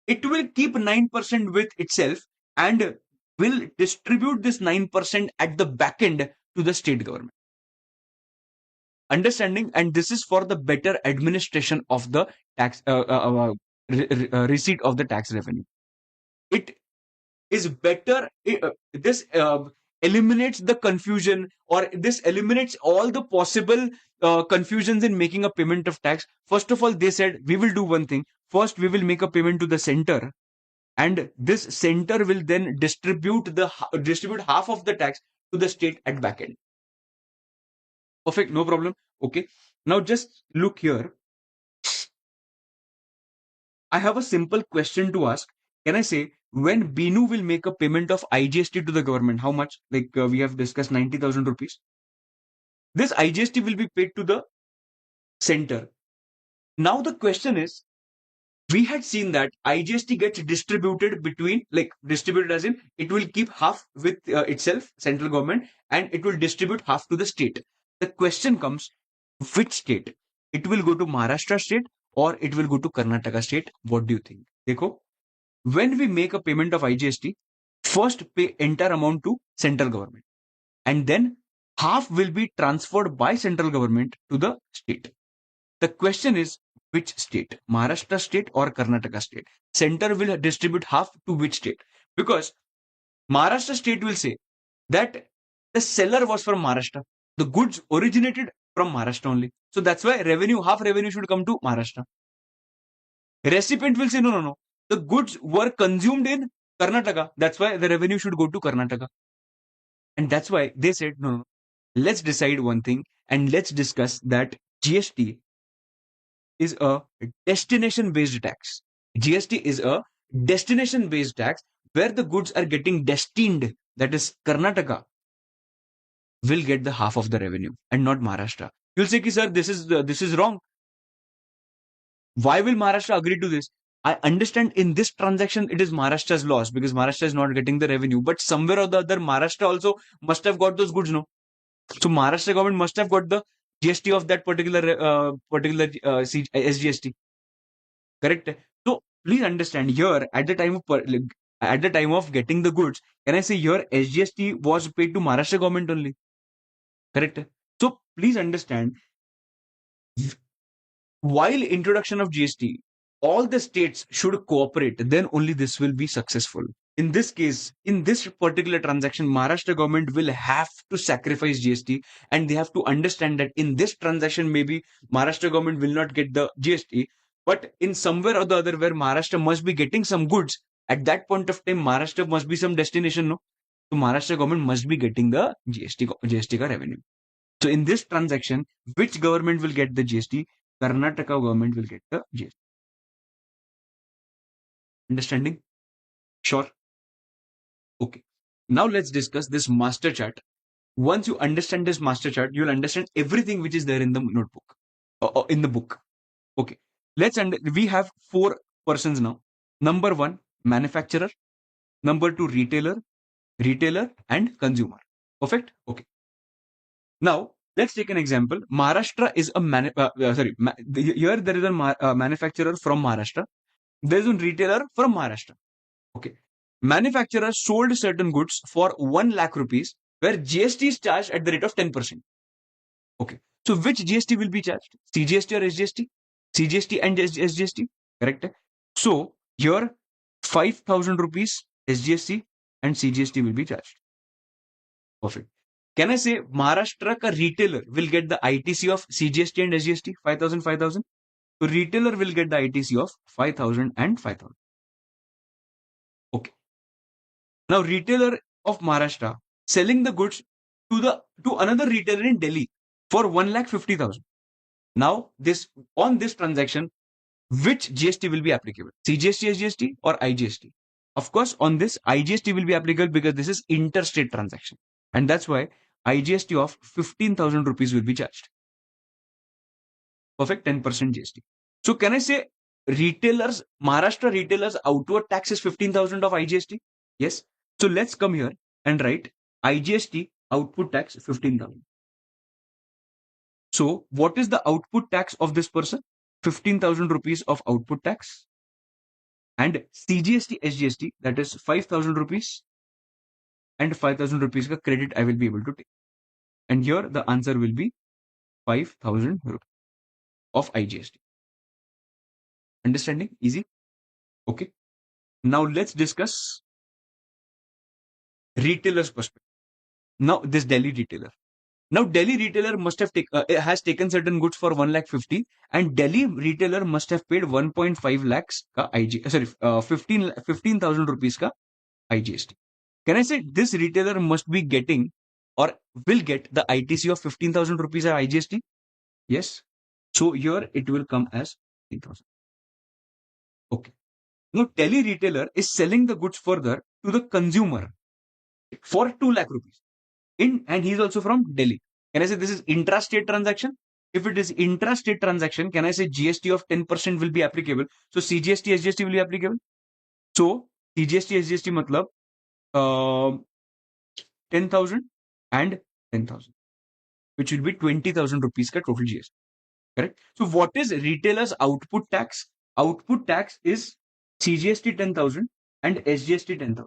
it will keep 9% with itself and will distribute this 9% at the back end to the state government. Understanding, and this is for the better administration of the tax receipt of the tax revenue. It is better. This eliminates the confusion, or this eliminates all the possible confusions in making a payment of tax. First of all, they said we will do one thing. First, we will make a payment to the center, and this center will then distribute half of the tax to the state at back end. Perfect, no problem. Okay, now just look here. I have a simple question to ask. Can I say when Binu will make a payment of IGST to the government, how much? Like we have discussed 90,000 rupees. This IGST will be paid to the center. Now the question is, we had seen that IGST gets distributed between, like distributed as in it will keep half with itself, central government, and it will distribute half to the state. The question comes, which state? It will go to Maharashtra state or it will go to Karnataka state? What do you think? Dekho, when we make a payment of IGST, first pay entire amount to central government, and then half will be transferred by central government to the state. The question is, which state? Maharashtra state or Karnataka state? Center will distribute half to which state? Because Maharashtra state will say that the seller was from Maharashtra. The goods originated from Maharashtra only. So that's why half revenue should come to Maharashtra. Recipient will say, no, no, no. The goods were consumed in Karnataka. That's why the revenue should go to Karnataka. And that's why they said, no, no, let's decide one thing and let's discuss that GST is a destination based tax. GST is a destination based tax where the goods are getting destined, that is, Karnataka will get the half of the revenue and not Maharashtra. You'll say, sir, this is wrong. Why will Maharashtra agree to this? I understand in this transaction it is Maharashtra's loss because Maharashtra is not getting the revenue, but somewhere or the other Maharashtra also must have got those goods, no? So Maharashtra government must have got the GST of that particular SGST. Correct? So please understand here at the time of getting the goods, can I say here SGST was paid to Maharashtra government only? Correct? So please understand, while introduction of GST, all the states should cooperate, then only this will be successful. In this case, in this particular transaction, Maharashtra government will have to sacrifice GST, and they have to understand that in this transaction, maybe Maharashtra government will not get the GST, but in somewhere or the other where Maharashtra must be getting some goods, at that point of time, Maharashtra must be some destination, no? So Maharashtra government must be getting the GST revenue. So in this transaction, which government will get the GST? Karnataka government will get the GST. Understanding? Sure. Okay. Now let's discuss this master chart. Once you understand this master chart, you'll understand everything which is there in the notebook, or in the book. Okay. We have four persons now. Number one, manufacturer. Number two, retailer, and consumer. Perfect? Okay. Now, let's take an example. Maharashtra is a here there is a manufacturer from Maharashtra. There is a retailer from Maharashtra. Okay. Manufacturer sold certain goods for 1 lakh rupees where GST is charged at the rate of 10%. Okay. So which GST will be charged? CGST or SGST? CGST and SGST. Correct? So here 5,000 rupees SGST and CGST will be charged. Perfect. Can I say Maharashtra ka retailer will get the ITC of CGST and SGST 5,000, 5,000? So retailer will get the ITC of 5,000 and 5,000. Okay. Now retailer of Maharashtra selling the goods to another retailer in Delhi for 1,50,000. Now on this transaction, which GST will be applicable? CGST, SGST or IGST? Of course, on this IGST will be applicable because this is interstate transaction. And that's why IGST of 15,000 rupees will be charged. Perfect, 10% GST. So can I say Maharashtra retailers outward tax is 15,000 of IGST? Yes. So let's come here and write IGST output tax 15,000. So what is the output tax of this person? 15,000 rupees of output tax. And CGST, SGST, that is 5,000 rupees and 5,000 rupees ka credit I will be able to take. And here the answer will be 5,000 rupees of IGST. Understanding? Easy? Okay. Now let's discuss retailer's perspective. Now this Delhi retailer. Now Delhi retailer must have has taken certain goods for 1,50,000 and Delhi retailer must have paid 1.5 lakhs ka 15,000 rupees ka IGST. Can I say this retailer must be getting or will get the ITC of 15,000 rupees or IGST? Yes. So here it will come as 15,000. Okay. Now Delhi retailer is selling the goods further to the consumer for 2 lakh rupees. And he's also from Delhi. Can I say this is intrastate transaction? If it is intrastate transaction, can I say GST of 10% will be applicable? So CGST, SGST will be applicable. So CGST, SGST matlab 10,000 and 10,000, which will be 20,000 rupees ka total GST. Correct? So what is retailer's output tax? Output tax is CGST 10,000 and SGST 10,000.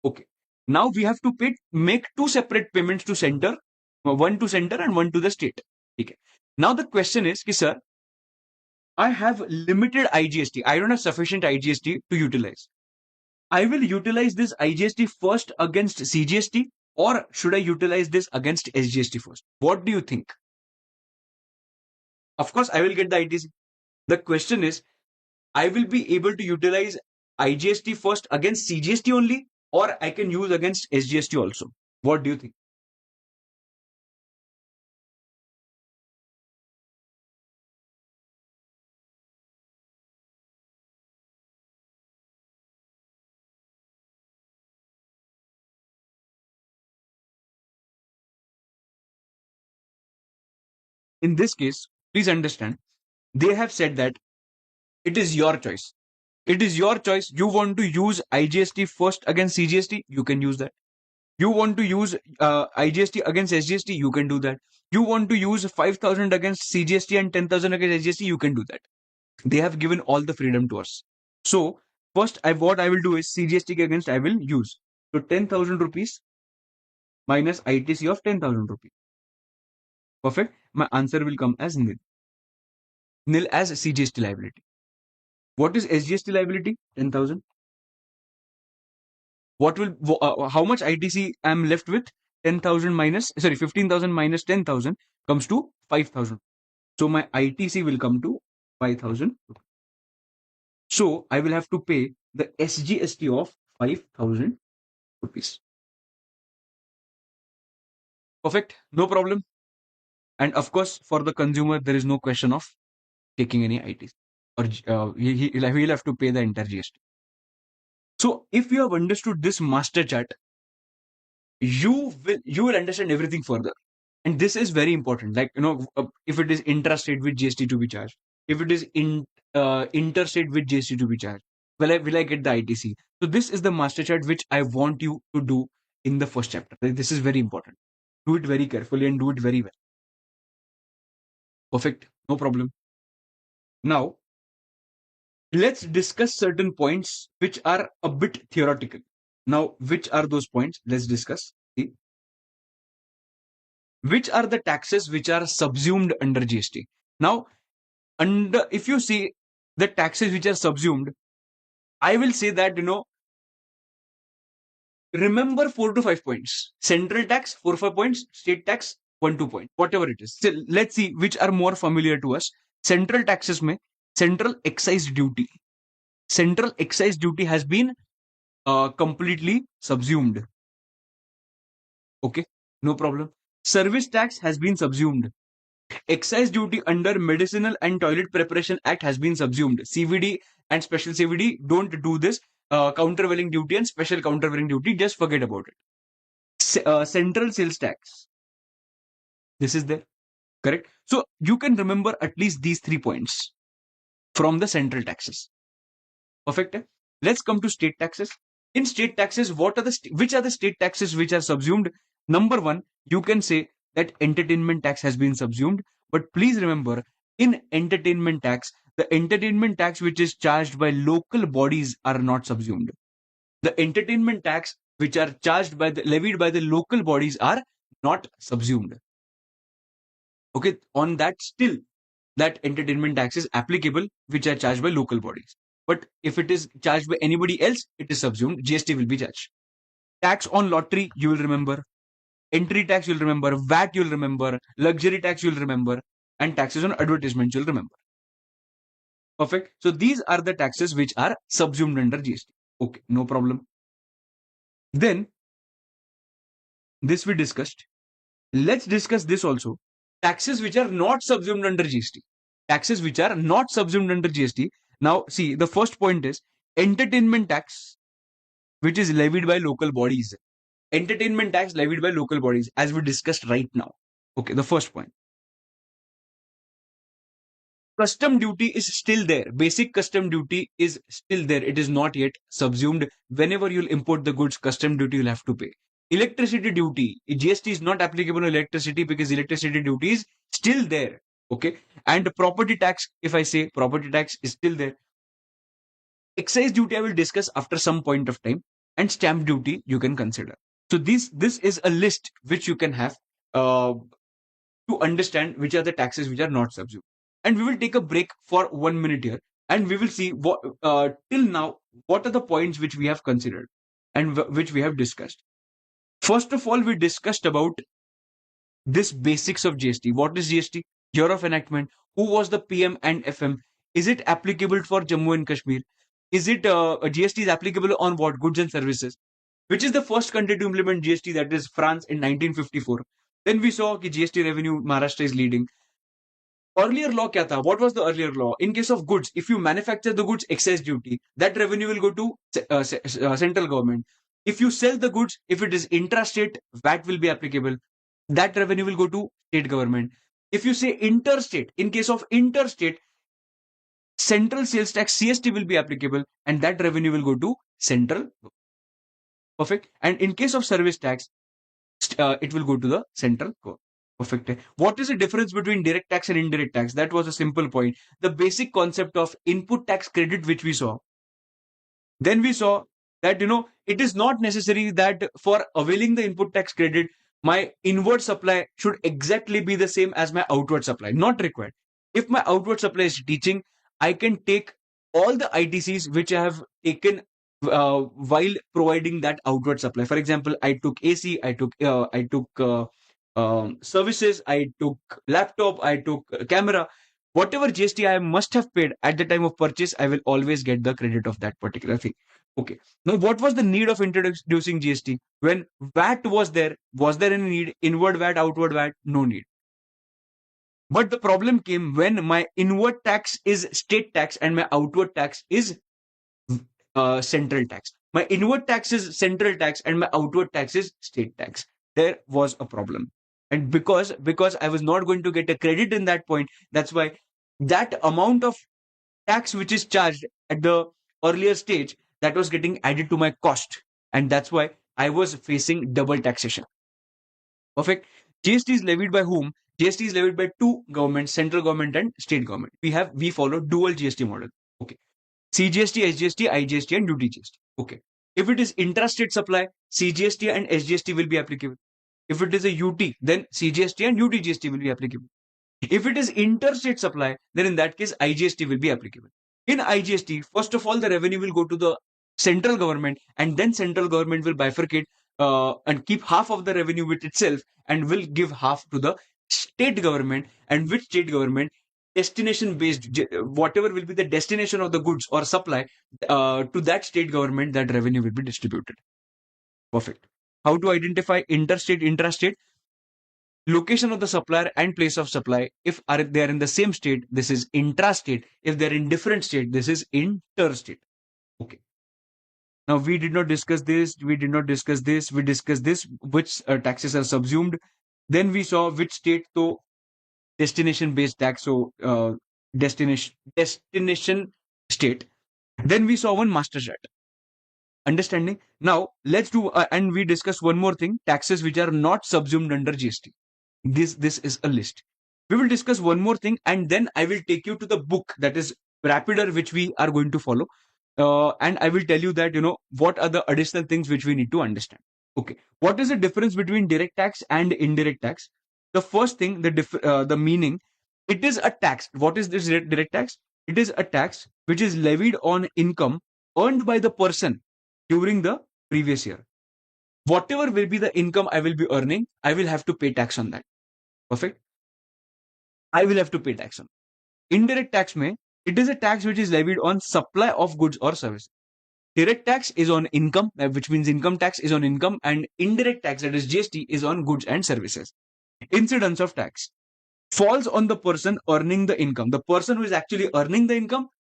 Okay. Now we have to make two separate payments to center, one to center and one to the state. Okay. Now the question is, sir, I have limited IGST. I don't have sufficient IGST to utilize. I will utilize this IGST first against CGST, or should I utilize this against SGST first? What do you think? Of course, I will get the ITC. The question is, I will be able to utilize IGST first against CGST only, or I can use against SGST also. What do you think? In this case, please understand, they have said that it is your choice. It is your choice. You want to use IGST first against CGST, you can use that. You want to use IGST against SGST, you can do that. You want to use 5,000 against CGST and 10,000 against SGST, you can do that. They have given all the freedom to us. So first, what I will do is CGST against I will use. So 10,000 rupees minus ITC of 10,000 rupees. Perfect. My answer will come as nil. Nil as CGST liability. What is SGST liability? 10,000. How much ITC I'm left with? 10,000 minus, sorry, 15,000 minus 10,000 comes to 5,000. So my ITC will come to 5,000. So I will have to pay the SGST of 5,000 rupees. Perfect. No problem. And of course, for the consumer, there is no question of taking any ITC, or he'll have to pay the entire GST. So if you have understood this master chart, you will understand everything further. And this is very important. Like, if it is intrastate with GST to be charged, if it is interstate with GST to be charged, will I get the ITC? So this is the master chart which I want you to do in the first chapter. This is very important. Do it very carefully and do it very well. Perfect. No problem. Now, let's discuss certain points which are a bit theoretical. Now, which are those points? Let's discuss. See, which are the taxes which are subsumed under GST? Now, if you see the taxes which are subsumed, I will say that, remember 4 to 5 points. Central tax, 4 5 points. State tax, 1 2 points. Whatever it is. So let's see which are more familiar to us. Central taxes mein, central excise duty. Central excise duty has been completely subsumed. Okay, no problem. Service tax has been subsumed. Excise duty under Medicinal and Toilet Preparation Act has been subsumed. CVD and special CVD don't do this. Countervailing duty and special countervailing duty, just forget about it. Central sales tax. This is there, correct? So you can remember at least these 3 points from the central taxes. Perfect. Let's come to state taxes. In state taxes, which are the state taxes which are subsumed? Number one, you can say that entertainment tax has been subsumed. But please remember, in entertainment tax, the entertainment tax which is charged by local bodies are not subsumed. The entertainment tax which are levied by the local bodies are not subsumed. Okay, on that still that entertainment tax is applicable, which are charged by local bodies. But if it is charged by anybody else, it is subsumed. GST will be charged. Tax on lottery, you will remember. Entry tax, you'll remember. VAT, you'll remember. Luxury tax, you'll remember. And taxes on advertisement, you'll remember. Perfect. So these are the taxes which are subsumed under GST. Okay, no problem. Then, this we discussed. Let's discuss this also. Taxes which are not subsumed under GST. Taxes which are not subsumed under GST. Now, see, the first point is entertainment tax, which is levied by local bodies. Entertainment tax levied by local bodies, as we discussed right now. Okay, the first point. Custom duty is still there. Basic custom duty is still there. It is not yet subsumed. Whenever you'll import the goods, custom duty you'll have to pay. Electricity duty, GST is not applicable on electricity because electricity duty is still there. Okay. And property tax, if I say property tax is still there. Excise duty I will discuss after some point of time, and stamp duty you can consider. So this is a list which you can have to understand which are the taxes which are not subsumed. And we will take a break for 1 minute here, and we will see what till now what are the points which we have considered and which we have discussed. First of all, we discussed about this basics of GST. What is GST? Year of enactment. Who was the PM and FM? Is it applicable for Jammu and Kashmir? Is it GST is applicable on what? Goods and services. Which is the first country to implement GST? That is France in 1954. Then we saw that GST revenue Maharashtra is leading. Earlier law kya tha? What was the earlier law? In case of goods, if you manufacture the goods, excise duty, that revenue will go to central government. If you sell the goods, if it is intrastate, VAT will be applicable. That revenue will go to state government. If you say interstate, in case of interstate, central sales tax CST will be applicable, and that revenue will go to central. Perfect. And in case of service tax, it will go to the central government. Perfect. What is the difference between direct tax and indirect tax? That was a simple point. The basic concept of input tax credit, which we saw. Then we saw that, it is not necessary that for availing the input tax credit, my inward supply should exactly be the same as my outward supply. Not required. If my outward supply is teaching, I can take all the ITCs which I have taken while providing that outward supply. For example, I took AC, I took services, I took laptop, I took camera. Whatever GST I must have paid at the time of purchase, I will always get the credit of that particular thing. Okay. Now, what was the need of introducing GST? When VAT was there any need? Inward VAT, outward VAT? No need. But the problem came when my inward tax is state tax and my outward tax is central tax. My inward tax is central tax and my outward tax is state tax. There was a problem. And because I was not going to get a credit in that point, that's why that amount of tax which is charged at the earlier stage, that was getting added to my cost. And that's why I was facing double taxation. Perfect. GST is levied by whom? GST is levied by two governments, central government and state government. We follow dual GST model. Okay. CGST, SGST, IGST, and duty GST. Okay. If it is intrastate supply, CGST and SGST will be applicable. If it is a UT, then CGST and UT GST will be applicable. If it is interstate supply, then in that case, IGST will be applicable. In IGST, first of all, the revenue will go to the central government, and then central government will bifurcate and keep half of the revenue with itself, and will give half to the state government. And which state government, destination based, whatever will be the destination of the goods or supply, to that state government, that revenue will be distributed. Perfect. How to identify interstate, intrastate? Location of the supplier and place of supply. If they are in the same state, this is intrastate. If they're in different state, this is interstate. Okay. Now we did not discuss this. We did not discuss this. We discussed this. Which taxes are subsumed. Then we saw which state to destination based tax. So destination state. Then we saw one master chart. Understanding. Now let's do and we discuss one more thing: taxes which are not subsumed under GST. This is a list. We will discuss one more thing, and then I will take you to the book, that is Rapider, which we are going to follow, and I will tell you that what are the additional things which we need to understand. Okay, what is the difference between direct tax and indirect tax? The first thing, the meaning. It is a tax. What is this direct tax? It is a tax which is levied on income earned by the person during the previous year. Whatever will be the income I will be earning, I will have to pay tax on that. Perfect. I will have to pay tax on. Indirect tax may, it is a tax which is levied on supply of goods or services. Direct tax is on income, which means income tax is on income, and indirect tax, that is GST, is on goods and services. Incidence of tax falls on the person earning the income. The person who is actually earning the income,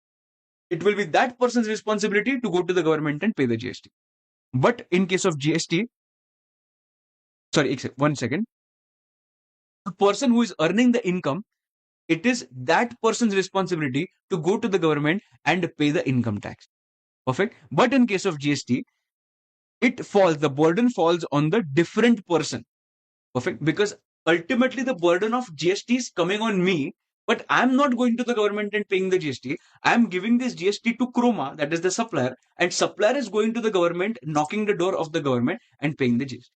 it will be that person's responsibility to go to the government and pay the GST. But in case of GST, sorry, one second. The person who is earning the income, it is that person's responsibility to go to the government and pay the income tax. Perfect. But in case of GST, the burden falls on the different person. Perfect. Because ultimately the burden of GST is coming on me, but I'm not going to the government and paying the GST. I'm giving this GST to Chroma, that is the supplier, and supplier is going to the government, knocking the door of the government and paying the GST.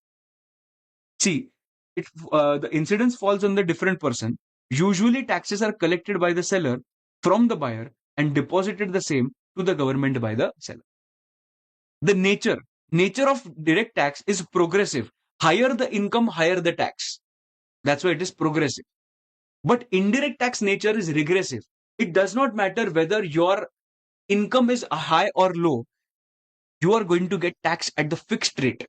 See, the incidence falls on the different person. Usually, taxes are collected by the seller from the buyer and deposited the same to the government by the seller. The nature of direct tax is progressive. Higher the income, higher the tax. That's why it is progressive. But indirect tax nature is regressive. It does not matter whether your income is high or low. You are going to get tax at the fixed rate.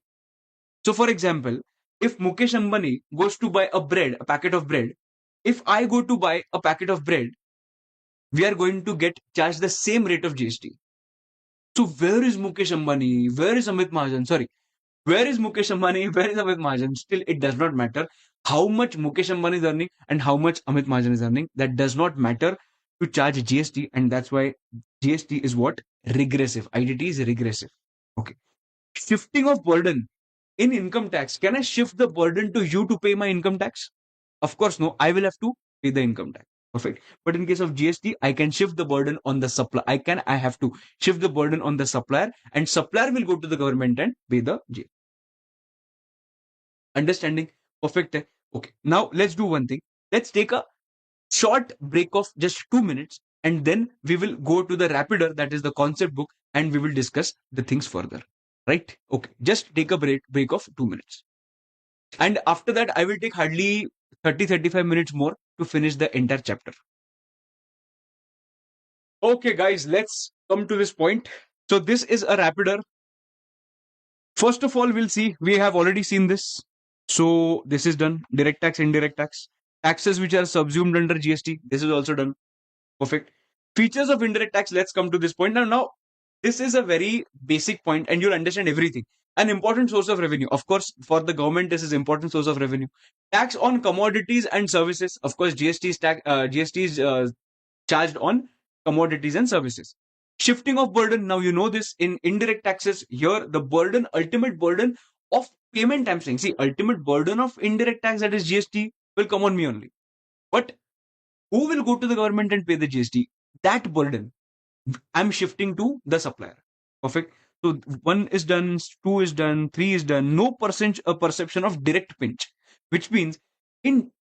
So, for example, if Mukesh Ambani goes to buy a packet of bread, if I go to buy a packet of bread, we are going to get charged the same rate of GST. So, where is Mukesh Ambani? Where is Amit Mahajan? Sorry, where is Mukesh Ambani? Where is Amit Mahajan? Still, it does not matter how much Mukesh Ambani is earning and how much Amit Mahajan is earning. That does not matter to charge GST, and that's why GST is what? Regressive. IDT is regressive. Okay. Shifting of burden. In income tax, can I shift the burden to you to pay my income tax? Of course, no. I will have to pay the income tax. Perfect. But in case of GST, I can shift the burden on the supplier. I have to shift the burden on the supplier, and supplier will go to the government and pay the GST. Understanding? Perfect. Okay. Now let's do one thing. Let's take a short break of just 2 minutes, and then we will go to the Rapider, that is the concept book, and we will discuss the things further. Right? Okay. Just take a break of 2 minutes. And after that, I will take hardly 30-35 minutes more to finish the entire chapter. Okay, guys, let's come to this point. So this is a Rapider. First of all, we'll see, we have already seen this. So this is done. Direct tax, indirect tax. Taxes which are subsumed under GST. This is also done. Perfect. Features of indirect tax. Let's come to this point. Now, this is a very basic point and you'll understand everything. An important source of revenue. Of course, for the government, this is important source of revenue. Tax on commodities and services. Of course, GST is charged on commodities and services. Shifting of burden. Now, you know this in indirect taxes. Here, the burden, ultimate burden of payment, I'm saying. See, ultimate burden of indirect tax, that is GST, will come on me only. But who will go to the government and pay the GST? That burden I'm shifting to the supplier. Perfect. So 1 is done, 2 is done, 3 is done. No perception of direct pinch, which means in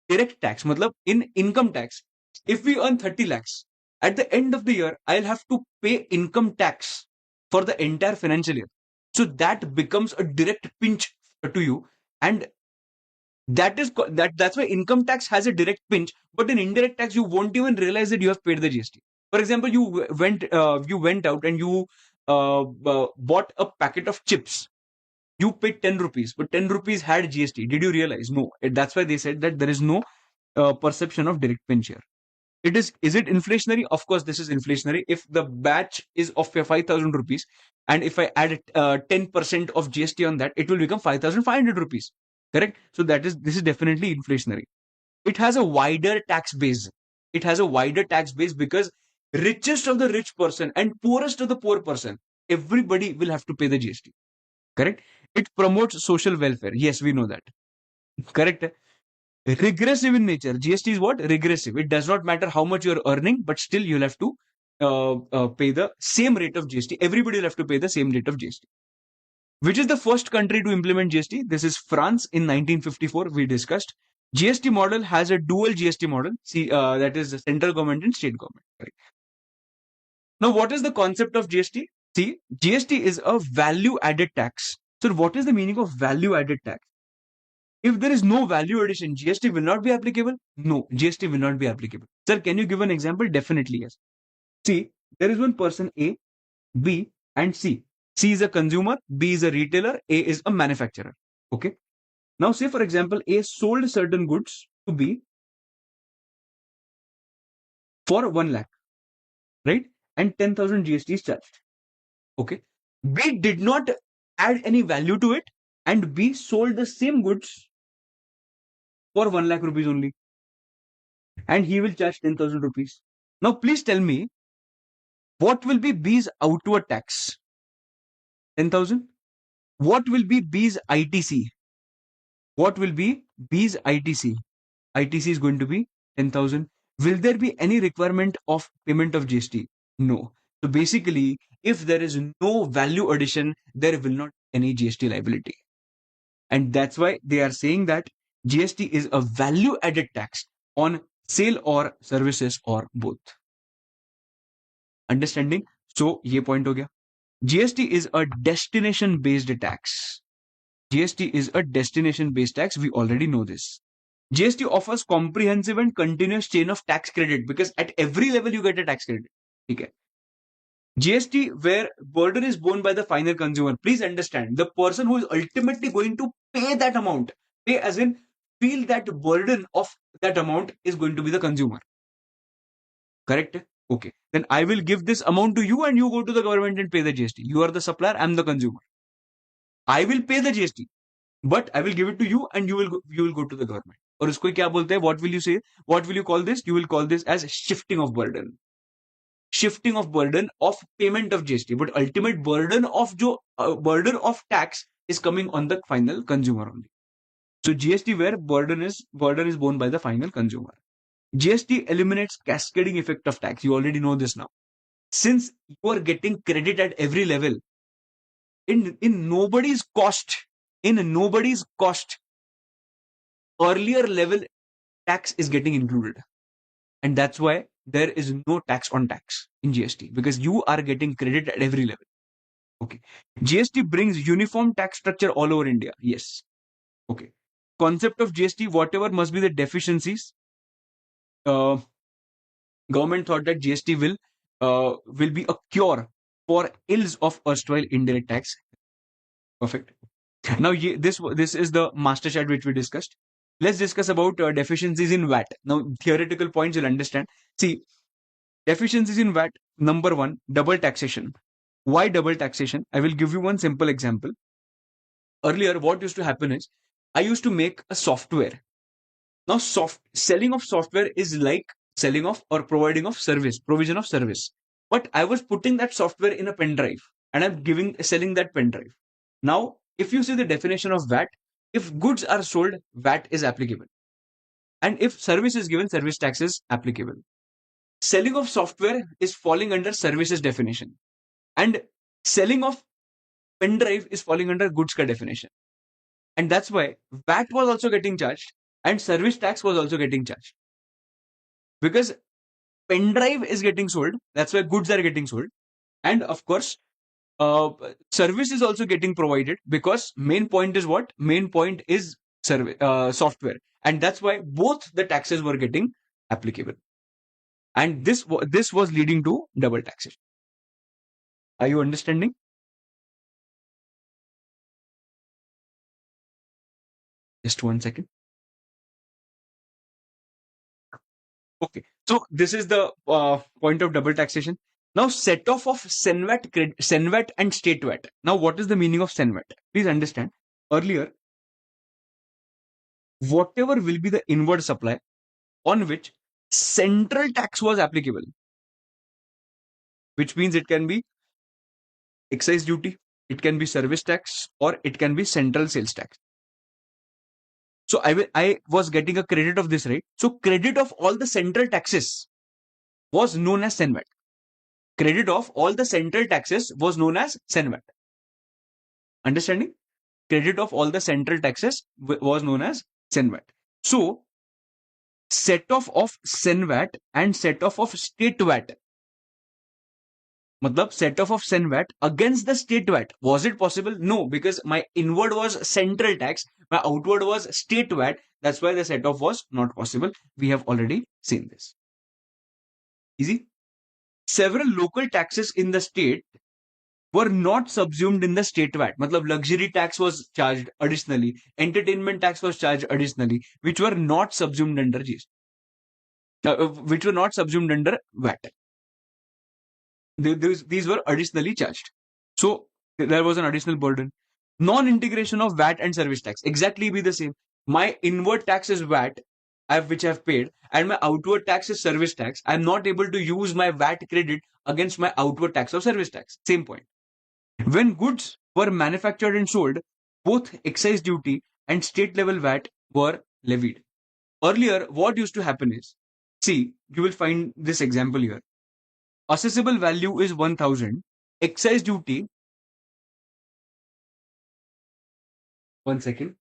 direct tax, matlab in income tax, if we earn 30 lakhs, At the end of the year, I'll have to pay income tax for the entire financial year. So that becomes a direct pinch to you. And that's why income tax has a direct pinch, but in indirect tax, you won't even realize that you have paid the GST. For example, you went out and you bought a packet of chips. You paid 10 rupees, but 10 rupees had GST. Did you realize? No. That's why they said that there is no perception of direct pinch here. Is it inflationary? Of course, this is inflationary. If the batch is of 5,000 rupees, and if I add 10% of GST on that, it will become 5,500 rupees. Correct? So this is definitely inflationary. It has a wider tax base. It has a wider tax base because richest of the rich person and poorest of the poor person, everybody will have to pay the GST. Correct? It promotes social welfare. Yes, we know that. Correct? Regressive in nature. GST is what? Regressive. It does not matter how much you're earning, but still you'll have to pay the same rate of GST. Everybody will have to pay the same rate of GST. Which is the first country to implement GST? This is France in 1954. We discussed. GST model has a dual GST model. See, that is the central government and state government. Right? Now, what is the concept of GST? See, GST is a value added tax. So, what is the meaning of value added tax? If there is no value addition, GST will not be applicable? No, GST will not be applicable. Sir, can you give an example? Definitely, yes. See, there is one person A, B, and C. C is a consumer, B is a retailer, A is a manufacturer. Okay. Now, say for example, A sold certain goods to B for 1 lakh, right? And 10,000 GST is charged. Okay. B did not add any value to it, and B sold the same goods for 1 lakh rupees only. And he will charge 10,000 rupees. Now, please tell me, what will be B's outward tax? 10,000. What will be B's ITC? What will be B's ITC? ITC is going to be 10,000. Will there be any requirement of payment of GST? No. So basically, if there is no value addition, there will not be any GST liability. And that's why they are saying that GST is a value added tax on sale or services or both. Understanding? So, ये point हो गया. GST is a destination based tax. GST is a destination based tax. We already know this. GST offers comprehensive and continuous chain of tax credit because at every level you get a tax credit. Okay. GST where burden is borne by the final consumer. Please understand, the person who is ultimately going to pay that amount, pay as in feel that burden of that amount is going to be the consumer. Correct? Okay. Then I will give this amount to you and you go to the government and pay the GST. You are the supplier, I'm the consumer. I will pay the GST, but I will give it to you and you will go to the government. और उसको क्या बोलते हैं? What will you say? What will you call this? You will call this as shifting of burden. Shifting of burden of payment of GST, but ultimate burden of burden of tax is coming on the final consumer only. So GST where burden is borne by the final consumer. GST eliminates cascading effect of tax. You already know this now. Since you are getting credit at every level, in nobody's cost, earlier level tax is getting included. And that's why there is no tax on tax in GST because you are getting credit at every level. Okay. GST brings uniform tax structure all over India. Yes. Okay. Concept of GST, whatever must be the deficiencies, government thought that GST will be a cure for ills of erstwhile indirect tax. Perfect. Now, this is the master chart which we discussed. Let's discuss about deficiencies in VAT. Now, theoretical points you'll understand. See, deficiencies in VAT. Number one, double taxation. Why double taxation? I will give you one simple example. Earlier, what used to happen is I used to make a software. Now, selling of software is like selling of or providing of service, provision of service. But I was putting that software in a pen drive and I'm selling that pen drive. Now, if you see the definition of VAT, if goods are sold, VAT is applicable. And if service is given, service tax is applicable. Selling of software is falling under services definition. And selling of pen drive is falling under goods ka definition. And that's why VAT was also getting charged and service tax was also getting charged. Because pen drive is getting sold. That's why goods are getting sold. And of course, service is also getting provided, because main point is what? Main point is software. And that's why both the taxes were getting applicable. And this was leading to double taxation. Are you understanding? Just 1 second. Okay. So this is the point of double taxation. Now, set off of Senvat and State VAT. Now, what is the meaning of Senvat? Please understand. Earlier, whatever will be the inward supply on which central tax was applicable, which means it can be excise duty, it can be service tax, or it can be central sales tax. So I was getting a credit of this, right? So credit of all the central taxes was known as Senvat. Credit of all the central taxes was known as Senvat. Understanding? Credit of all the central taxes was known as Senvat. So set off of Senvat and set off of state VAT. Matlab set off of Senvat against the state VAT. Was it possible? No, because my inward was central tax, my outward was state VAT. That's why the set off was not possible. We have already seen this. Easy. Several local taxes in the state were not subsumed in the state VAT. Matlab luxury tax was charged additionally, entertainment tax was charged additionally, which were not subsumed under GST, which were not subsumed under VAT. These were additionally charged. So there was an additional burden. Non-integration of VAT and service tax exactly be the same. My inward tax is VAT, which I've paid, and my outward tax is service tax. I'm not able to use my VAT credit against my outward tax or service tax. Same point. When goods were manufactured and sold, both excise duty and state level VAT were levied. Earlier, what used to happen is, see, you will find this example here. Assessable value is 1000. Excise duty, 1 second.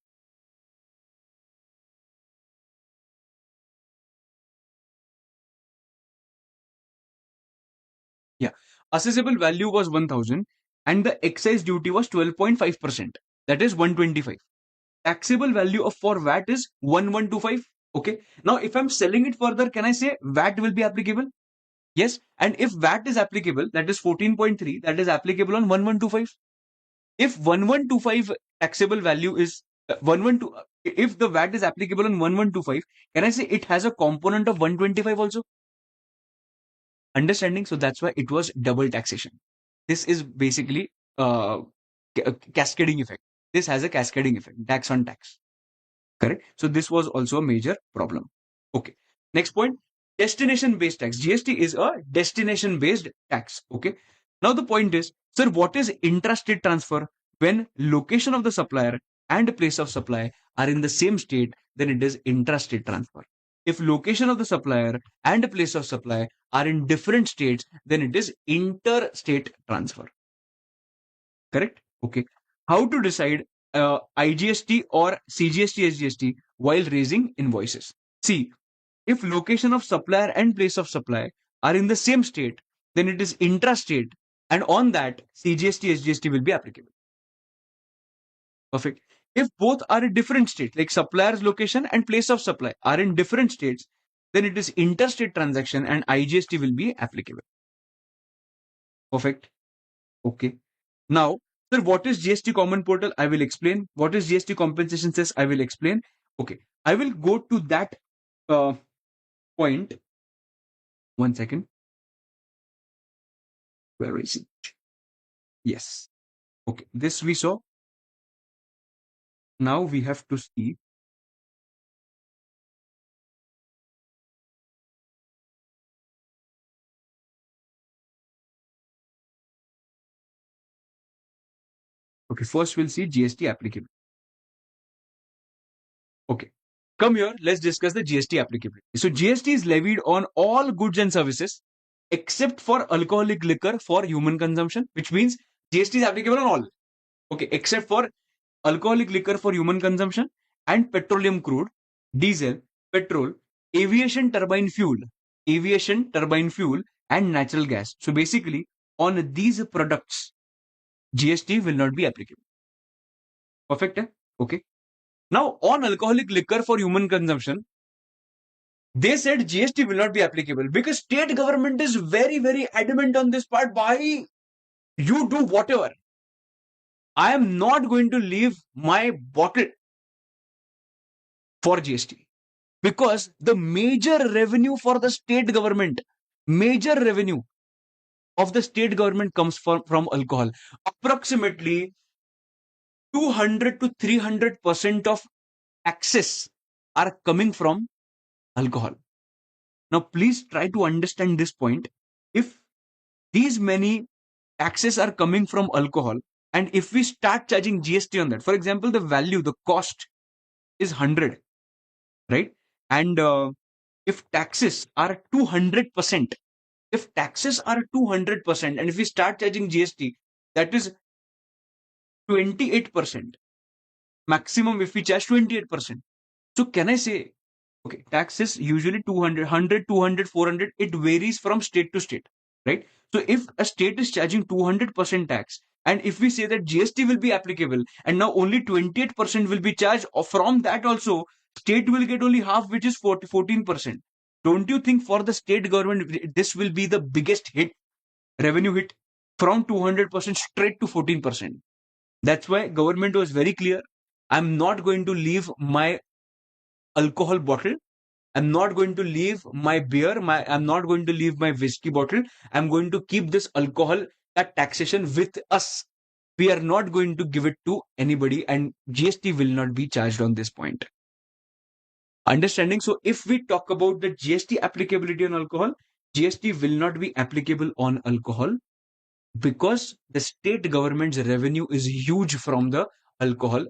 Yeah. Assessable value was 1000 and the excise duty was 12.5%. That is 125. Taxable value of for VAT is 1125. Okay. Now, if I'm selling it further, can I say VAT will be applicable? Yes. And if VAT is applicable, that is 14.3, that is applicable on 1125. If 1125 taxable value is 112, if the VAT is applicable on 1125, can I say it has a component of 125 also? Understanding? So that's why it was double taxation. This is basically cascading effect. This has a cascading effect, tax on tax. Correct? So this was also a major problem. Okay. Next point, destination based tax. GST is a destination based tax. Okay. Now the point is, sir, what is intrastate transfer? When location of the supplier and place of supply are in the same state, then it is intrastate transfer. If location of the supplier and place of supply are in different states, then it is interstate transfer. Correct? Okay. How to decide IGST or CGST SGST while raising invoices? See, if location of supplier and place of supply are in the same state, then it is intrastate, and on that CGST SGST will be applicable. Perfect. If both are in different states, like supplier's location and place of supply are in different states, then it is interstate transaction and IGST will be applicable. Perfect. Okay. Now, sir, what is GST Common Portal? I will explain. What is GST Compensation Cess? I will explain. Okay. I will go to that point. 1 second. Where is it? Yes. Okay. This we saw. Now we have to see. Okay. First, we'll see GST applicability. Okay. Come here. Let's discuss the GST applicability. So GST is levied on all goods and services except for alcoholic liquor for human consumption, which means GST is applicable on all. Okay. Except for alcoholic liquor for human consumption and petroleum crude, diesel, petrol, aviation turbine fuel. aviation turbine fuel, and natural gas. So basically, on these products, GST will not be applicable. Perfect? Eh? Okay. Now, on alcoholic liquor for human consumption, they said GST will not be applicable because state government is very, very adamant on this part. Why you do whatever? I am not going to leave my bottle for GST because the major revenue for the state government, major revenue of the state government comes from alcohol. Approximately 200 to 300% of taxes are coming from alcohol. Now, please try to understand this point. If these many taxes are coming from alcohol, and if we start charging GST on that, for example, the value, the cost is 100, right? And if taxes are 200%, if taxes are 200%, and if we start charging GST, that is 28%. Maximum if we charge 28%. So can I say, okay, tax is usually 200, 400. It varies from state to state, right? So if a state is charging 200% tax, and if we say that GST will be applicable, and now only 28% will be charged, or from that also, state will get only half, which is 14%. Don't you think for the state government, this will be the biggest hit, revenue hit, from 200% straight to 14%? That's why government was very clear. I'm not going to leave my alcohol bottle. I'm not going to leave my beer. I'm not going to leave my whiskey bottle. I'm going to keep this alcohol, that taxation with us. We are not going to give it to anybody, and GST will not be charged on this point. Understanding? So, if we talk about the GST applicability on alcohol, GST will not be applicable on alcohol because the state government's revenue is huge from the alcohol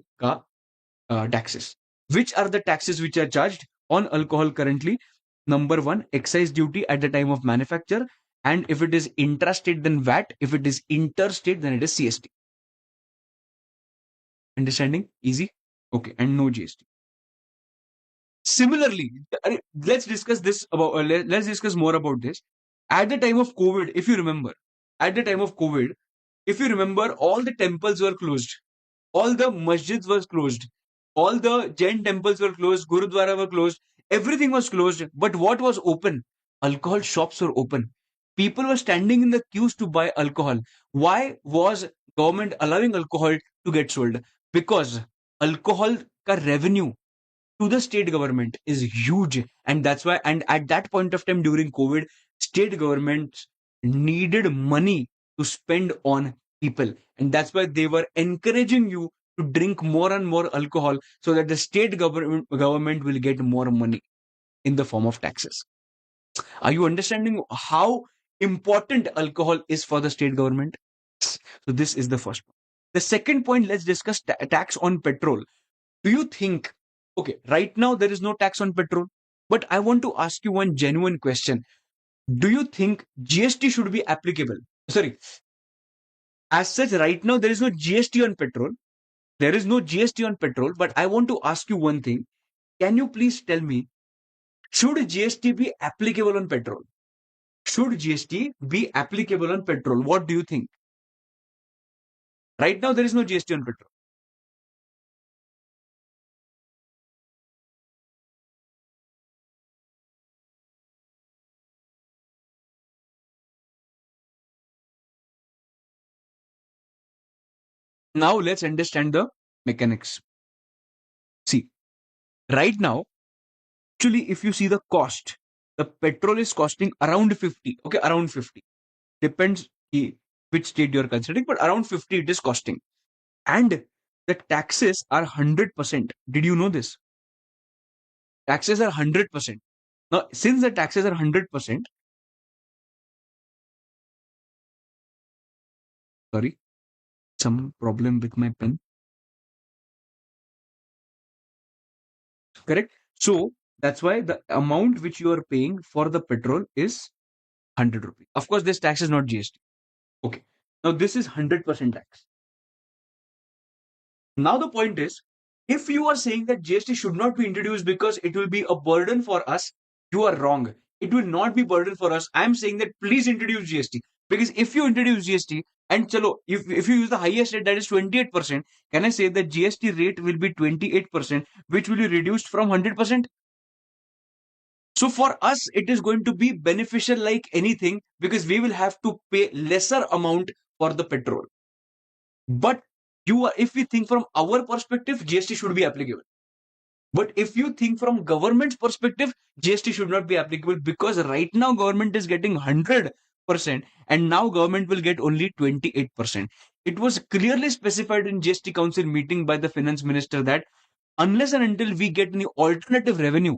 taxes. Which are the taxes which are charged on alcohol currently? Number one, excise duty at the time of manufacture. And if it is intrastate, then VAT. If it is interstate, then it is CST. Understanding? Easy? Okay. And no GST. Similarly, let's discuss this about. Let's discuss more about this. At the time of COVID, if you remember, at the time of COVID, if you remember, all the temples were closed. All the masjids were closed. All the Jain temples were closed. Gurudwara were closed. Everything was closed. But what was open? Alcohol shops were open. People were standing in the queues to buy alcohol. Why was government allowing alcohol to get sold? Because alcohol ka revenue to the state government is huge, and that's why. And at that point of time during COVID, state governments needed money to spend on people, and that's why they were encouraging you to drink more and more alcohol so that the state government will get more money in the form of taxes. Are you understanding how important alcohol is for the state government? So this is the first point. The second point, let's discuss tax on petrol. Do you think, okay, right now there is no tax on petrol, but I want to ask you one genuine question. Do you think GST should be applicable? Sorry, as such, right now there is no GST on petrol. There is no GST on petrol, but I want to ask you one thing. Can you please tell me, should GST be applicable on petrol? Should GST be applicable on petrol? What do you think? Right now there is no GST on petrol. Now let's understand the mechanics. See, right now, actually, if you see the cost, the petrol is costing around 50. Okay, around 50. Depends which state you're considering, but around 50 it is costing. And the taxes are 100%. Did you know this? Taxes are 100%. Now, since the taxes are 100%, sorry, some problem with my pen. Correct? So that's why the amount which you are paying for the petrol is 100 rupees. Of course, this tax is not GST. Okay. Now this is 100% tax. Now the point is, if you are saying that GST should not be introduced because it will be a burden for us, you are wrong. it will not be burden for us. I'm saying that please introduce GST, because if you introduce GST and chalo, if you use the highest rate, that is 28%, can I say that GST rate will be 28%, which will be reduced from 100%? So for us, it is going to be beneficial like anything, because we will have to pay lesser amount for the petrol. But if we think from our perspective, GST should be applicable. But if you think from government's perspective, GST should not be applicable, because right now government is getting 100% and now government will get only 28%. It was clearly specified in GST Council meeting by the finance minister that unless and until we get any alternative revenue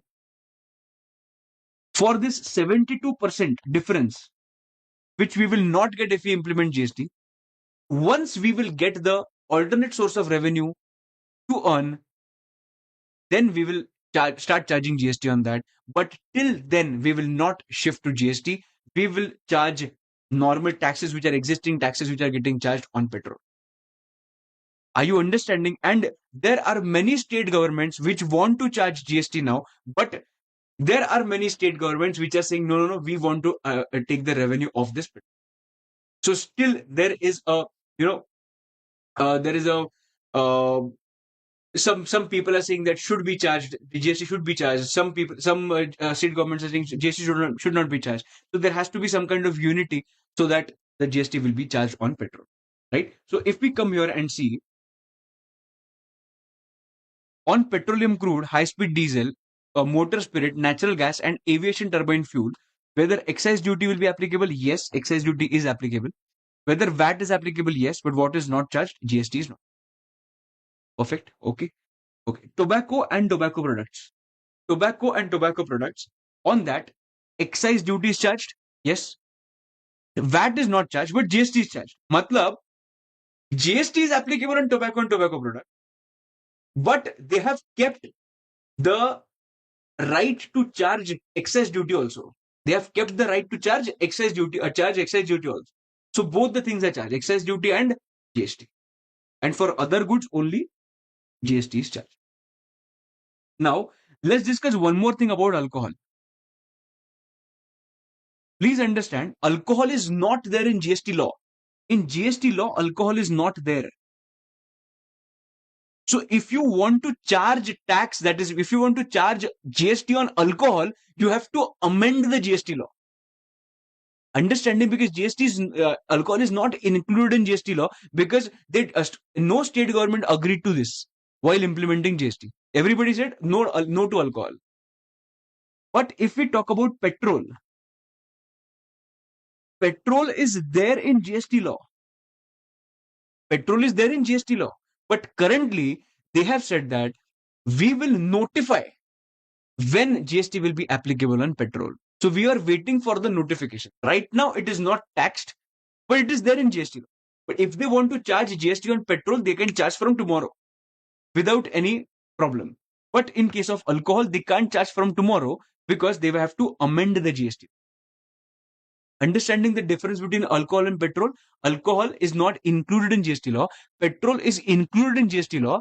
for this 72% difference, which we will not get if we implement GST, once we will get the alternate source of revenue to earn, then we will start charging GST on that. But till then, we will not shift to GST. We will charge normal taxes, which are existing taxes, which are getting charged on petrol. Are you understanding? And there are many state governments which want to charge GST now, but there are many state governments which are saying, no, no, no, we want to take the revenue of this. So still there is a, you know, there is a, some people are saying that should be charged, the GST should be charged. Some people, some state governments are saying GST should not be charged. So there has to be some kind of unity so that the GST will be charged on petrol, right? So if we come here and see on petroleum crude, high-speed diesel, motor spirit, natural gas, and aviation turbine fuel, whether excise duty will be applicable? Yes, excise duty is applicable. Whether VAT is applicable? Yes, but what is not charged? GST is not. Perfect. Okay. Okay. Tobacco and tobacco products. Tobacco and tobacco products. On that, excise duty is charged. Yes. VAT is not charged, but GST is charged. Matlab, GST is applicable on tobacco and tobacco products, but they have kept the right to charge excise duty also. They have kept the right to charge excise duty, also. So both the things are charged, excise duty and GST. And for other goods, only GST is charged. Now, let's discuss one more thing about alcohol. Please understand, alcohol is not there in GST law. In GST law, alcohol is not there. So if you want to charge tax, that is, if you want to charge GST on alcohol, you have to amend the GST law. Understanding, because GST is alcohol is not included in GST law, because no state government agreed to this while implementing GST. Everybody said no, no to alcohol. But if we talk about petrol, petrol is there in GST law. Petrol is there in GST law. But currently, they have said that we will notify when GST will be applicable on petrol. So we are waiting for the notification. Right now, it is not taxed, but it is there in GST law. But if they want to charge GST on petrol, they can charge from tomorrow without any problem. But in case of alcohol, they can't charge from tomorrow because they will have to amend the GST. Understanding the difference between alcohol and petrol, alcohol is not included in GST law. Petrol is included in GST law.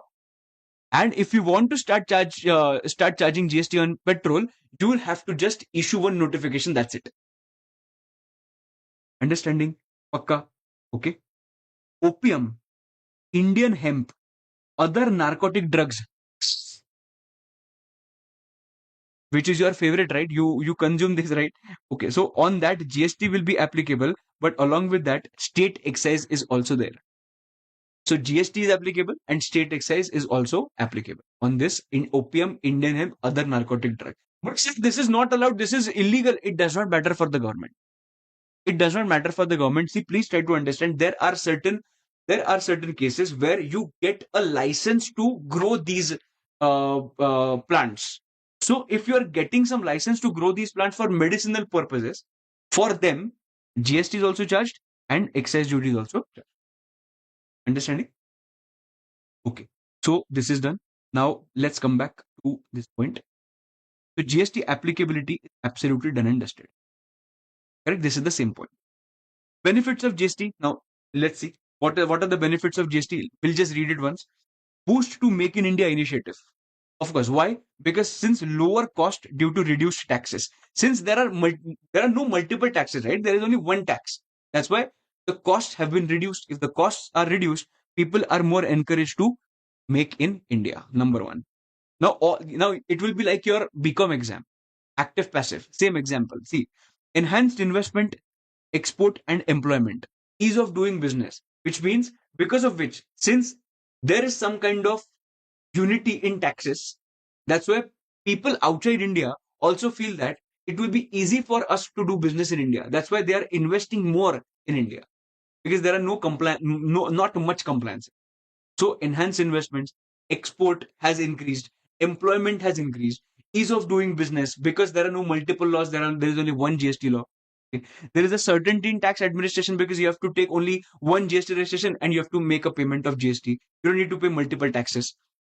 And if you want to start charging GST on petrol, you will have to just issue one notification. That's it. Understanding? Pakka. Okay. Opium, Indian hemp, other narcotic drugs, which is your favorite, right? You consume this, right? Okay. So on that, GST will be applicable, but along with that, state excise is also there. So GST is applicable and state excise is also applicable on this in opium, Indian hemp, other narcotic drug. But since this is not allowed, this is illegal, it does not matter for the government. It does not matter for the government. See, please try to understand, there are certain cases where you get a license to grow these plants. So if you are getting some license to grow these plants for medicinal purposes, for them, GST is also charged and excise duty is also charged. Understanding? Okay. So this is done. Now let's come back to this point. So GST applicability is absolutely done and dusted. Correct? This is the same point. Benefits of GST. Now let's see what are the benefits of GST. We'll just read it once. Boost to Make in India initiative. Of course. Why? Because since lower cost due to reduced taxes. Since there are no multiple taxes, right? There is only one tax. That's why the costs have been reduced. If the costs are reduced, people are more encouraged to make in India. Number one. Now it will be like your BCom exam, active passive. Same example. See, enhanced investment, export and employment, ease of doing business, which means because of which, since there is some kind of unity in taxes. That's why people outside India also feel that it will be easy for us to do business in India. That's why they are investing more in India because there are not much compliance. So enhanced investments, export has increased, employment has increased, ease of doing business because there are no multiple laws. There is only one GST law. Okay. There is a certainty in tax administration because you have to take only one GST registration and you have to make a payment of GST. You don't need to pay multiple taxes.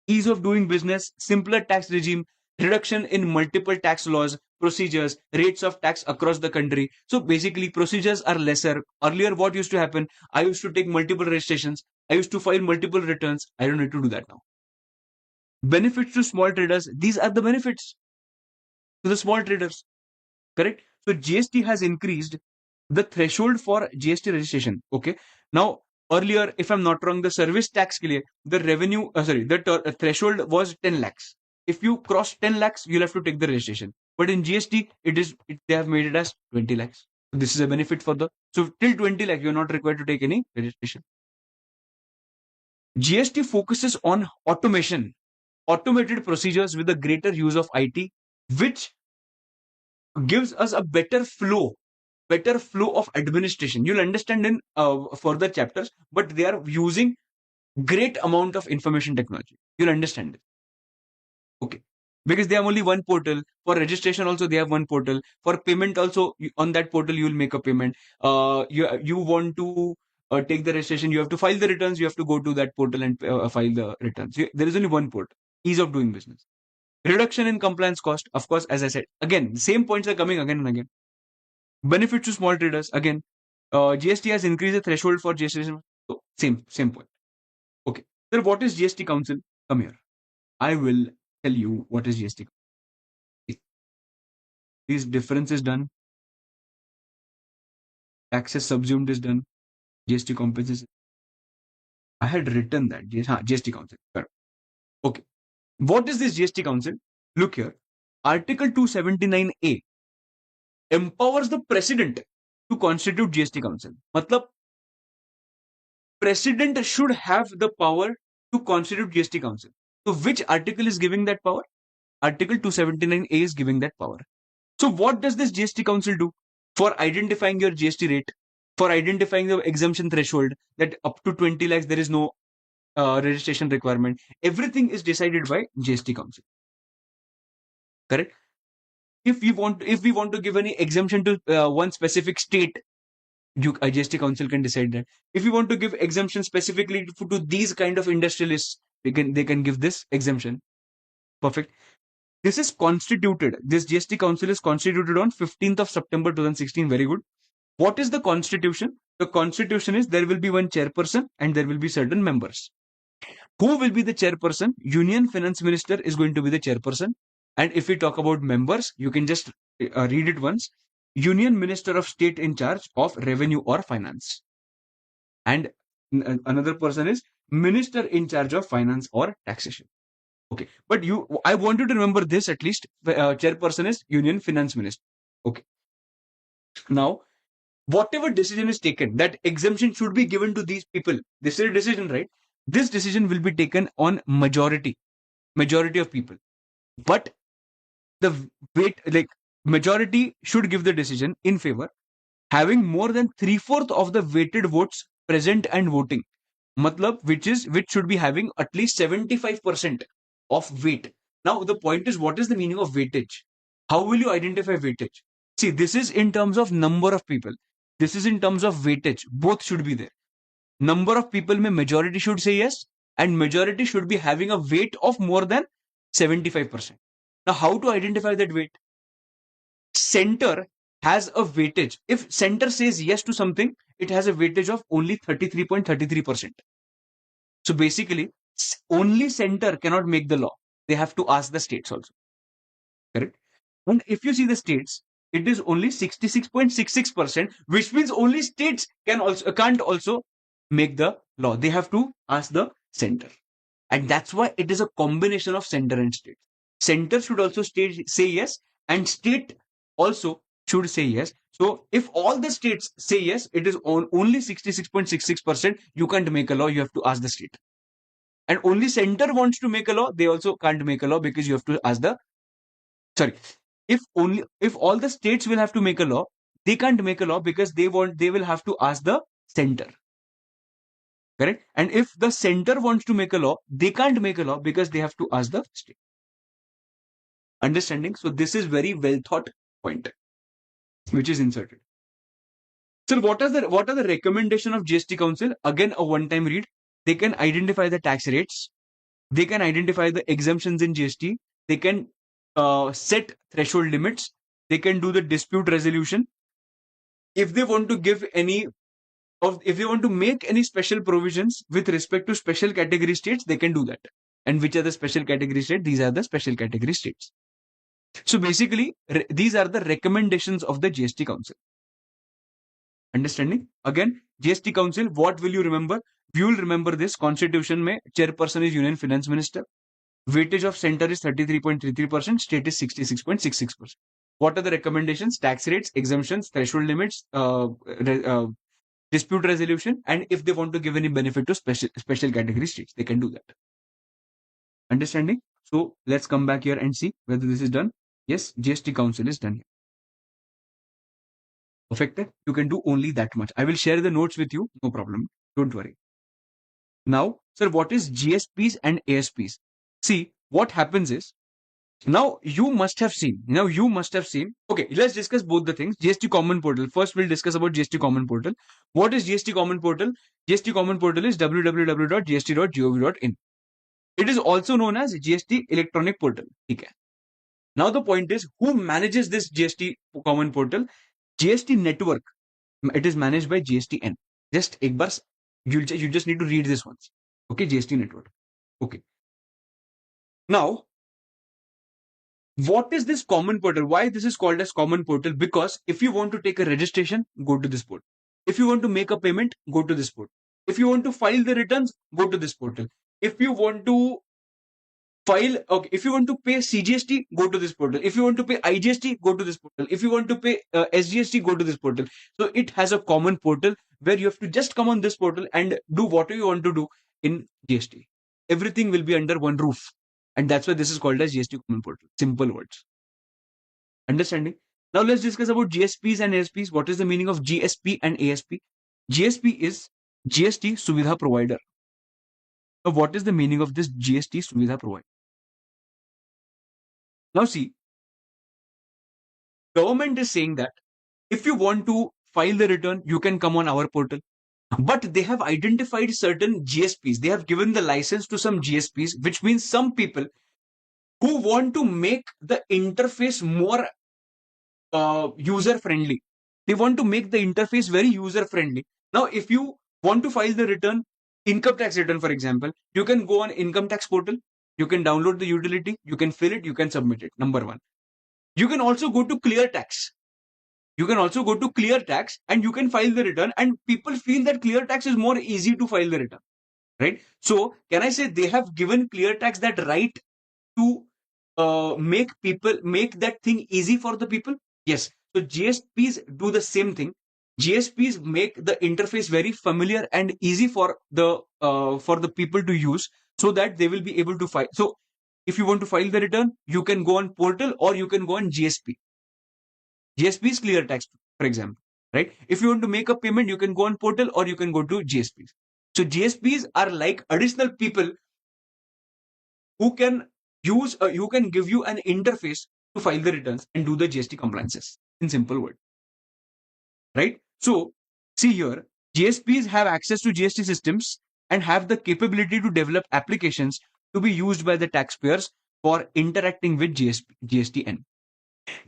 Ease of doing business, simpler tax regime, reduction in multiple tax laws, procedures, rates of tax across the country. So basically, procedures are lesser. Earlier, what used to happen? I used to take multiple registrations. I used to file multiple returns. I don't need to do that now. Benefits to small traders. These are the benefits to the small traders. Correct? So GST has increased the threshold for GST registration. Okay. Now, earlier, if I'm not wrong, the service tax ke liye, the revenue, the threshold was 10 lakhs. If you cross 10 lakhs, you'll have to take the registration. But in GST, they have made it as 20 lakhs. This is a benefit for so till 20 lakhs, you're not required to take any registration. GST focuses on automation, automated procedures with a greater use of IT, which gives us a better flow of administration. You'll understand in further chapters, but they are using great amount of information technology. You'll understand it. Okay. Because they have only one portal. For registration also, they have one portal. For payment also, on that portal, you will make a payment. You want to take the registration, you have to file the returns, you have to go to that portal and file the returns. There is only one portal. Ease of doing business. Reduction in compliance cost, of course, as I said. Again, the same points are coming again and again. Benefits to small traders, again. GST has increased the threshold for GST. So, same point. Okay. Sir, what is GST Council? Come here. I will tell you what is GST. These difference is done. Taxes subsumed is done. GST compensation. I had written that. GST Council. Correct. Okay. What is this GST Council? Look here. Article 279A empowers the president to constitute GST Council. Matlab, president should have the power to constitute GST Council. So which article is giving that power? Article 279A is giving that power. So what does this GST Council do? For identifying your GST rate, for identifying the exemption threshold, that up to 20 lakhs there is no registration requirement. Everything is decided by GST Council. Correct? If we want to give any exemption to one specific state, GST Council can decide that. If you want to give exemption specifically to these kind of industrialists, they can give this exemption. Perfect. This is constituted. This GST Council is constituted on 15th of September 2016. Very good. What is the constitution? The constitution is there will be one chairperson and there will be certain members. Who will be the chairperson? Union Finance Minister is going to be the chairperson. And if we talk about members, you can just read it once. Union Minister of State in charge of Revenue or Finance. And another person is Minister in charge of Finance or Taxation. Okay. But I want you to remember this at least. Chairperson is Union Finance Minister. Okay. Now, whatever decision is taken, that exemption should be given to these people. This is a decision, right? This decision will be taken on majority of people. But the weight, like majority should give the decision in favor, having more than 3/4 of the weighted votes present and voting. Matlab, which should be having at least 75% of weight. Now, the point is, what is the meaning of weightage? How will you identify weightage? See, this is in terms of number of people. This is in terms of weightage. Both should be there. Number of people may majority should say yes, and majority should be having a weight of more than 75%. Now, how to identify that weight? Center has a weightage. If center says yes to something, it has a weightage of only 33.33%. So basically, only center cannot make the law. They have to ask the states also. Correct? And if you see the states, it is only 66.66%, which means only states can't also make the law. They have to ask the center. And that's why it is a combination of center and state. Center should also say yes, and state also should say yes. So if all the states say yes, it is only 66.66%. You can't make a law, you have to ask the state. And only center wants to make a law, they also can't make a law because you have to ask the sorry. If all the states will have to make a law, they can't make a law because they will have to ask the center. Correct? And if the center wants to make a law, they can't make a law because they have to ask the state. Understanding? So this is very well thought point which is inserted. So what are the recommendation of GST Council? Again, a one-time read. They can identify the tax rates. They can identify the exemptions in GST. They can set threshold limits. They can do the dispute resolution. If they want to give any if they want to make any special provisions with respect to special category states, they can do that. And which are the special category states? These are the special category states. So basically, these are the recommendations of the GST Council. Understanding? Again, GST Council, what will you remember? You will remember this. Constitution mein chairperson is Union Finance Minister. Weightage of center is 33.33%. State is 66.66%. What are the recommendations? Tax rates, exemptions, threshold limits, dispute resolution, and if they want to give any benefit to special category states, they can do that. Understanding? So let's come back here and see whether this is done. Yes, GST Council is done here. Perfect. You can do only that much. I will share the notes with you. No problem. Don't worry. Now, sir, what is GSPs and ASPs? See, what happens is, now you must have seen. Okay, let's discuss both the things. GST Common Portal. First, we'll discuss about GST Common Portal. What is GST Common Portal? GST Common Portal is www.gst.gov.in. It is also known as GST Electronic Portal. Okay. Now the point is, who manages this GST Common Portal? GST Network. It is managed by GSTN. Just ek bar, you just need to read this once. Okay, GST Network. Okay. Now, what is this common portal? Why this is called as common portal? Because if you want to take a registration, go to this portal. If you want to make a payment, go to this portal. If you want to file the returns, go to this portal. If you want to if you want to pay CGST, go to this portal. If you want to pay IGST, go to this portal. If you want to pay SGST, go to this portal. So it has a common portal where you have to just come on this portal and do whatever you want to do in GST. Everything will be under one roof. And that's why this is called as GST Common Portal. Simple words. Understanding? Now let's discuss about GSPs and ASPs. What is the meaning of GSP and ASP? GSP is GST Suvidha Provider. Now what is the meaning of this GST Suvidha Provider? Now see, government is saying that if you want to file the return, you can come on our portal. But they have identified certain GSPs. They have given the license to some GSPs, which means some people who want to make the interface more user friendly. They want to make the interface very user friendly. Now, if you want to file the return, income tax return, for example, you can go on income tax portal. You can download the utility. You can fill it. You can submit it. Number one. You can also go to clear tax. And you can file the return, and people feel that clear tax is more easy to file the return, right? So can I say they have given clear tax that right to make that thing easy for the people? Yes. So GSPs do the same thing. GSPs make the interface very familiar and easy for the people to use, so that they will be able to file. So if you want to file the return, you can go on portal or you can go on GSP. GSP is clear tax, for example, right? If you want to make a payment, you can go on portal or you can go to GSPs. So GSPs are like additional people who can who can give you an interface to file the returns and do the GST compliances in simple word, right? So see here, GSPs have access to GST systems and have the capability to develop applications to be used by the taxpayers for interacting with GSTN.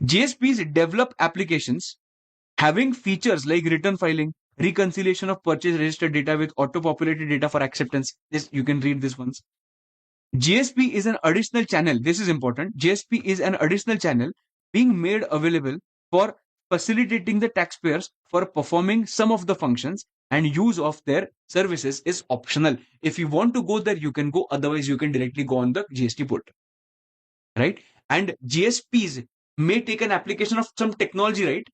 GSPs develop applications having features like return filing, reconciliation of purchase register data with auto-populated data for acceptance. This you can read this once. GSP is an additional channel. This is important. GSP is an additional channel being made available for facilitating the taxpayers for performing some of the functions, and use of their services is optional. If you want to go there, you can go. Otherwise, you can directly go on the GST portal, right? And GSPs may take an application of some technology, right?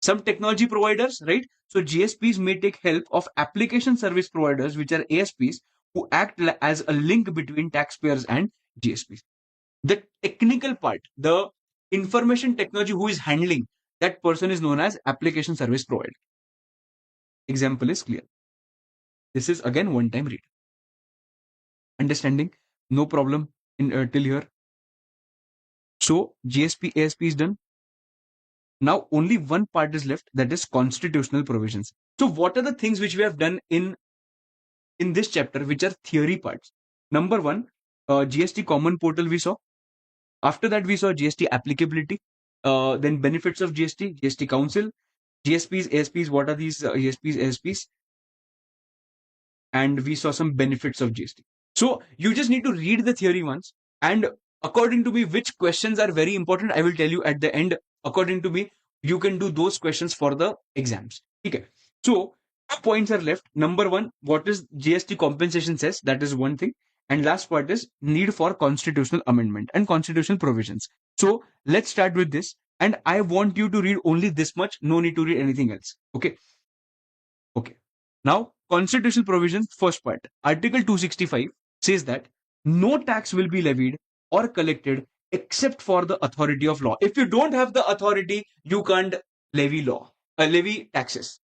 Some technology providers, right? So GSPs may take help of application service providers, which are ASPs, who act as a link between taxpayers and GSPs. The technical part, the information technology who is handling, that person is known as application service provider. Example is clear. This is again one time read. Understanding? No problem in till here. So GSP ASP is done. Now only one part is left, that is constitutional provisions. So what are the things which we have done in this chapter, which are theory parts? Number one, GST common portal we saw. After that, we saw GST applicability. Then benefits of GST, GST council, GSPs, ASPs. What are these GSPs, ASPs? And we saw some benefits of GST. So you just need to read the theory once, and according to me, which questions are very important, I will tell you at the end. According to me, you can do those questions for the exams. Okay. So 2 points are left. Number one, what is GST compensation says, that is one thing. And last part is need for constitutional amendment and constitutional provisions. So let's start with this. And I want you to read only this much. No need to read anything else. Okay. Okay. Now, constitutional provisions, first part. Article 265 says that no tax will be levied or collected except for the authority of law. If you don't have the authority, you can't levy taxes.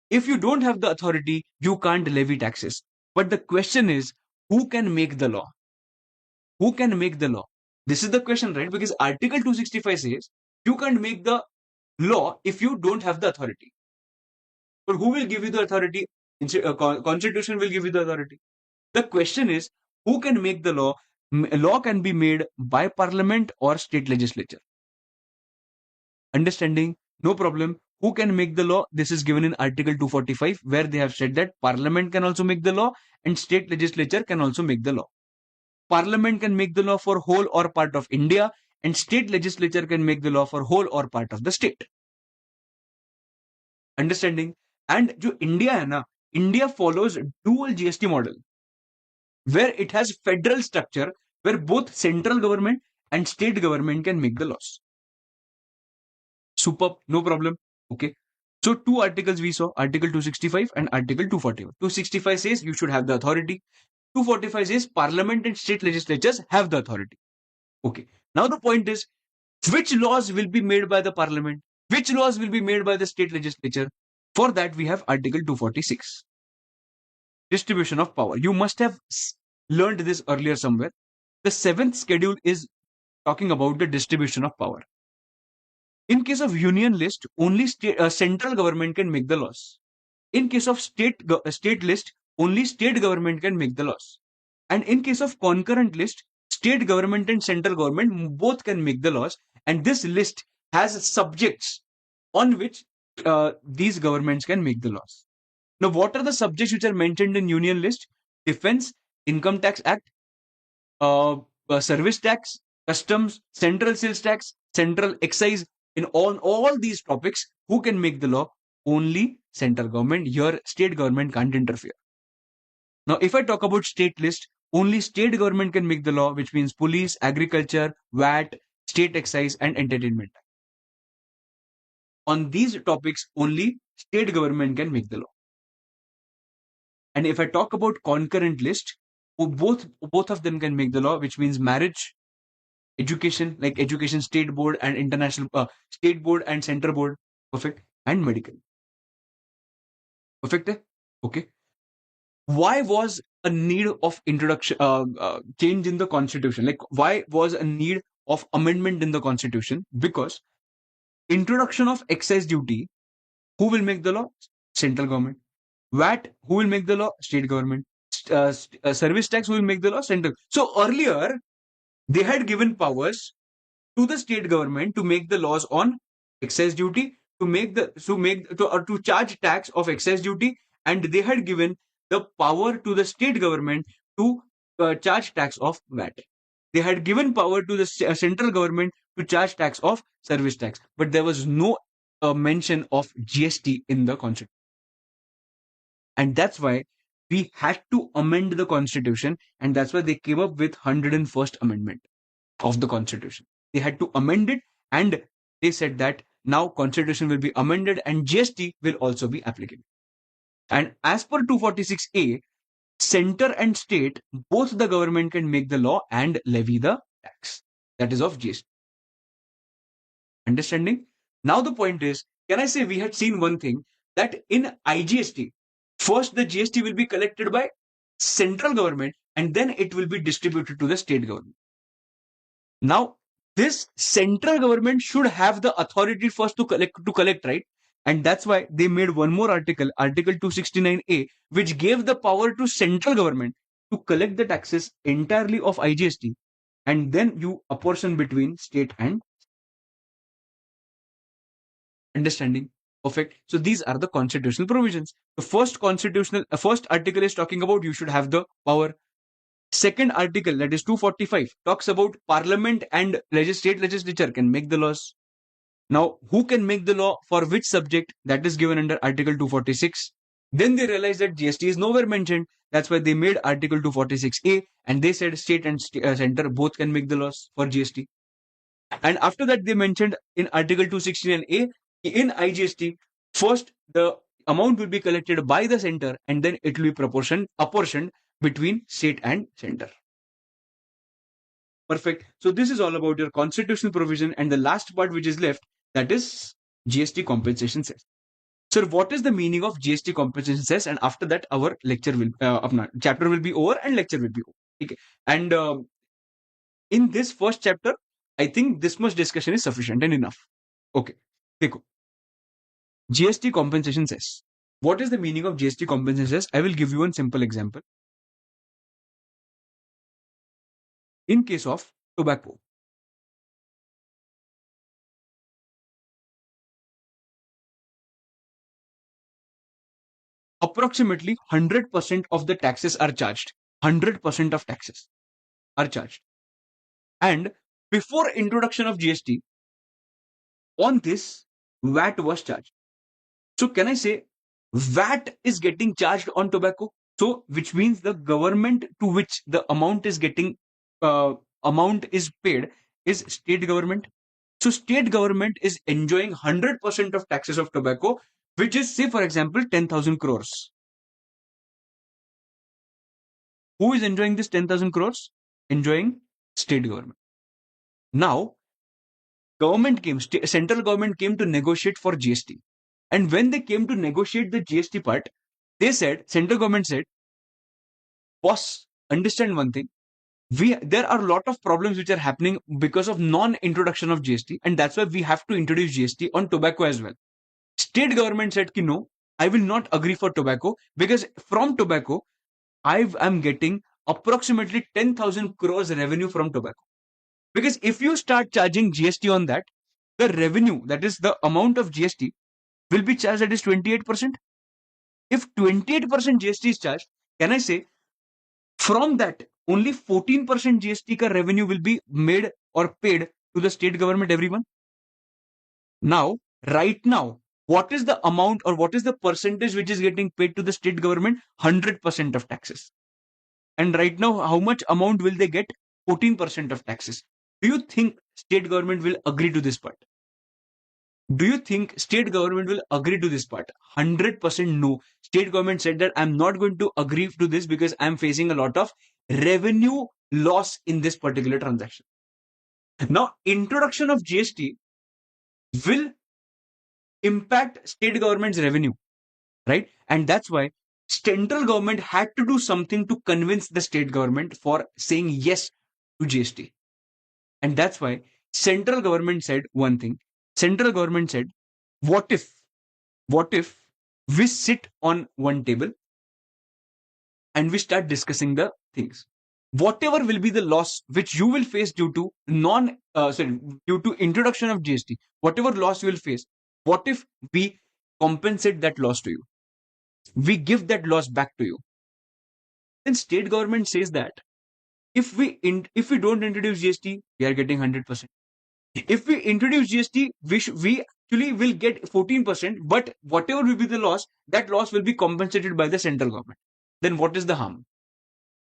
If you don't have the authority, you can't levy taxes. But the question is, who can make the law? Who can make the law? This is the question, right? Because Article 265 says you can't make the law if you don't have the authority. But who will give you the authority? Constitution will give you the authority. The question is, who can make the law? Law can be made by parliament or state legislature. Understanding? No problem. Who can make the law? This is given in Article 245, where they have said that parliament can also make the law and state legislature can also make the law. Parliament can make the law for whole or part of India, and state legislature can make the law for whole or part of the state. Understanding? And जो India है ना, India follows dual GST model, where it has federal structure, where both central government and state government can make the laws. Superb, no problem. Okay. So two articles we saw, Article 265 and Article 241. 265 says you should have the authority. 245 says parliament and state legislatures have the authority. Okay. Now the point is, which laws will be made by the parliament? Which laws will be made by the state legislature? For that, we have Article 246. Distribution of power. You must have learned this earlier somewhere. The seventh schedule is talking about the distribution of power. In case of union list, only central government can make the laws. In case of state list, only state government can make the laws. And in case of concurrent list, state government and central government both can make the laws. And this list has subjects on which these governments can make the laws. Now, what are the subjects which are mentioned in union list? Defense, Income Tax Act, service tax, customs, central sales tax, central excise. In all these topics, who can make the law? Only central government. Your state government can't interfere. Now, if I talk about state list, only state government can make the law, which means police, agriculture, VAT, state excise, and entertainment. On these topics, only state government can make the law. And if I talk about concurrent list, both of them can make the law, which means marriage, education, like education state board and international state board and center board, perfect, and medical. Perfect. Okay. Why was a need of introduction change in the constitution? Like, why was a need of amendment in the constitution? Because introduction of excise duty, who will make the law? Central government. VAT, who will make the law? State government. Service tax, who will make the law? Central. So earlier, they had given powers to the state government to make the laws on excise duty, to charge tax of excise duty, and they had given the power to the state government to charge tax of VAT. They had given power to the central government to charge tax of service tax, but there was no mention of GST in the constitution. And that's why we had to amend the constitution, and that's why they came up with 101st amendment of the constitution. They had to amend it, and they said that now constitution will be amended and GST will also be applicable. And as per 246A, center and state, both the government can make the law and levy the tax. That is of GST. Understanding? Now the point is, can I say we had seen one thing, that in IGST, first the GST will be collected by central government and then it will be distributed to the state government. Now, this central government should have the authority first to collect, right? And that's why they made one more article, Article 269A, which gave the power to central government to collect the taxes entirely of IGST, and then you apportion between state and understanding. Perfect. So these are the constitutional provisions. The first article is talking about you should have the power. Second article, that is 245, talks about parliament and state legislature can make the laws. Now, who can make the law for which subject? That is given under Article 246. Then they realized that GST is nowhere mentioned. That's why they made Article 246A, and they said state and center both can make the laws for GST. And after that, they mentioned in Article 269A, in IGST, first the amount will be collected by the center and then it will be apportioned between state and center. Perfect. So this is all about your constitutional provision, and the last part which is left, that is GST compensation cess. Sir, what is the meaning of GST compensation cess? And after that, our lecture will, chapter will be over and lecture will be over. Okay. And in this first chapter, I think this much discussion is sufficient and enough. Okay. Dekho. GST compensation cess. What is the meaning of GST compensation cess? I will give you one simple example. In case of tobacco, approximately 100% of the taxes are charged. 100% of taxes are charged. And before introduction of GST, on this, VAT was charged. So can I say VAT is getting charged on tobacco? So which means the government to which the amount is paid is state government. So state government is enjoying 100% of taxes of tobacco, which is, say for example, 10,000 crores. Who is enjoying this 10,000 crores? Enjoying state government. Now, central government came to negotiate for GST. And when they came to negotiate the GST part, central government said, boss, understand one thing. There are a lot of problems which are happening because of non-introduction of GST, and that's why we have to introduce GST on tobacco as well. State government said, no, I will not agree for tobacco, because from tobacco, I'm getting approximately 10,000 crores revenue from tobacco. Because if you start charging GST on that, the revenue, that is the amount of GST, will be charged at is 28%. If 28% GST is charged, can I say from that only 14% GST ka revenue will be made or paid to the state government every month? Now, right now, what is the amount or what is the percentage which is getting paid to the state government? 100% of taxes. And right now, how much amount will they get? 14% of taxes. Do you think state government will agree to this part? Do you think state government will agree to this part? 100% no. State government said that I'm not going to agree to this because I'm facing a lot of revenue loss in this particular transaction. Now, introduction of GST will impact state government's revenue, right? And that's why central government had to do something to convince the state government for saying yes to GST. And that's why central government said one thing. Central government said, what if we sit on one table and we start discussing the things? Whatever will be the loss which you will face due to due to introduction of GST, whatever loss you will face, what if we compensate that loss to you? We give that loss back to you. Then state government says that If we don't introduce GST, we are getting 100%. If we introduce GST, we actually will get 14%, but whatever will be the loss, that loss will be compensated by the central government. Then what is the harm?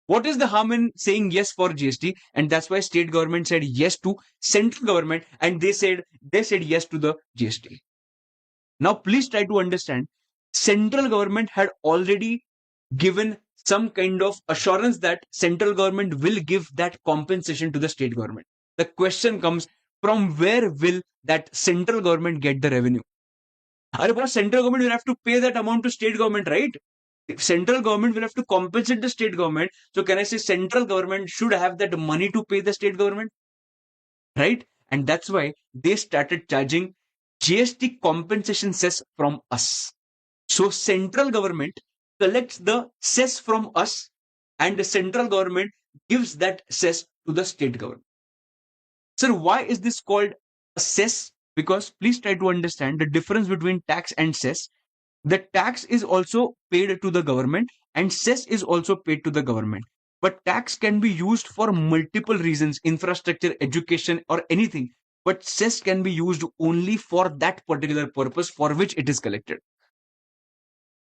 What is the harm in saying yes for GST? And that's why state government said yes to central government, and they said yes to the GST. Now, please try to understand. Central government had already given some kind of assurance that central government will give that compensation to the state government. The question comes, from where will that central government get the revenue? Boss, central government will have to pay that amount to state government, right? Central government will have to compensate the state government. So can I say central government should have that money to pay the state government, right? And that's why they started charging GST compensation cess from us. So central government collects the cess from us, and the central government gives that cess to the state government. Sir, why is this called a cess? Because please try to understand the difference between tax and cess. The tax is also paid to the government, and cess is also paid to the government. But tax can be used for multiple reasons, infrastructure, education, or anything. But cess can be used only for that particular purpose for which it is collected.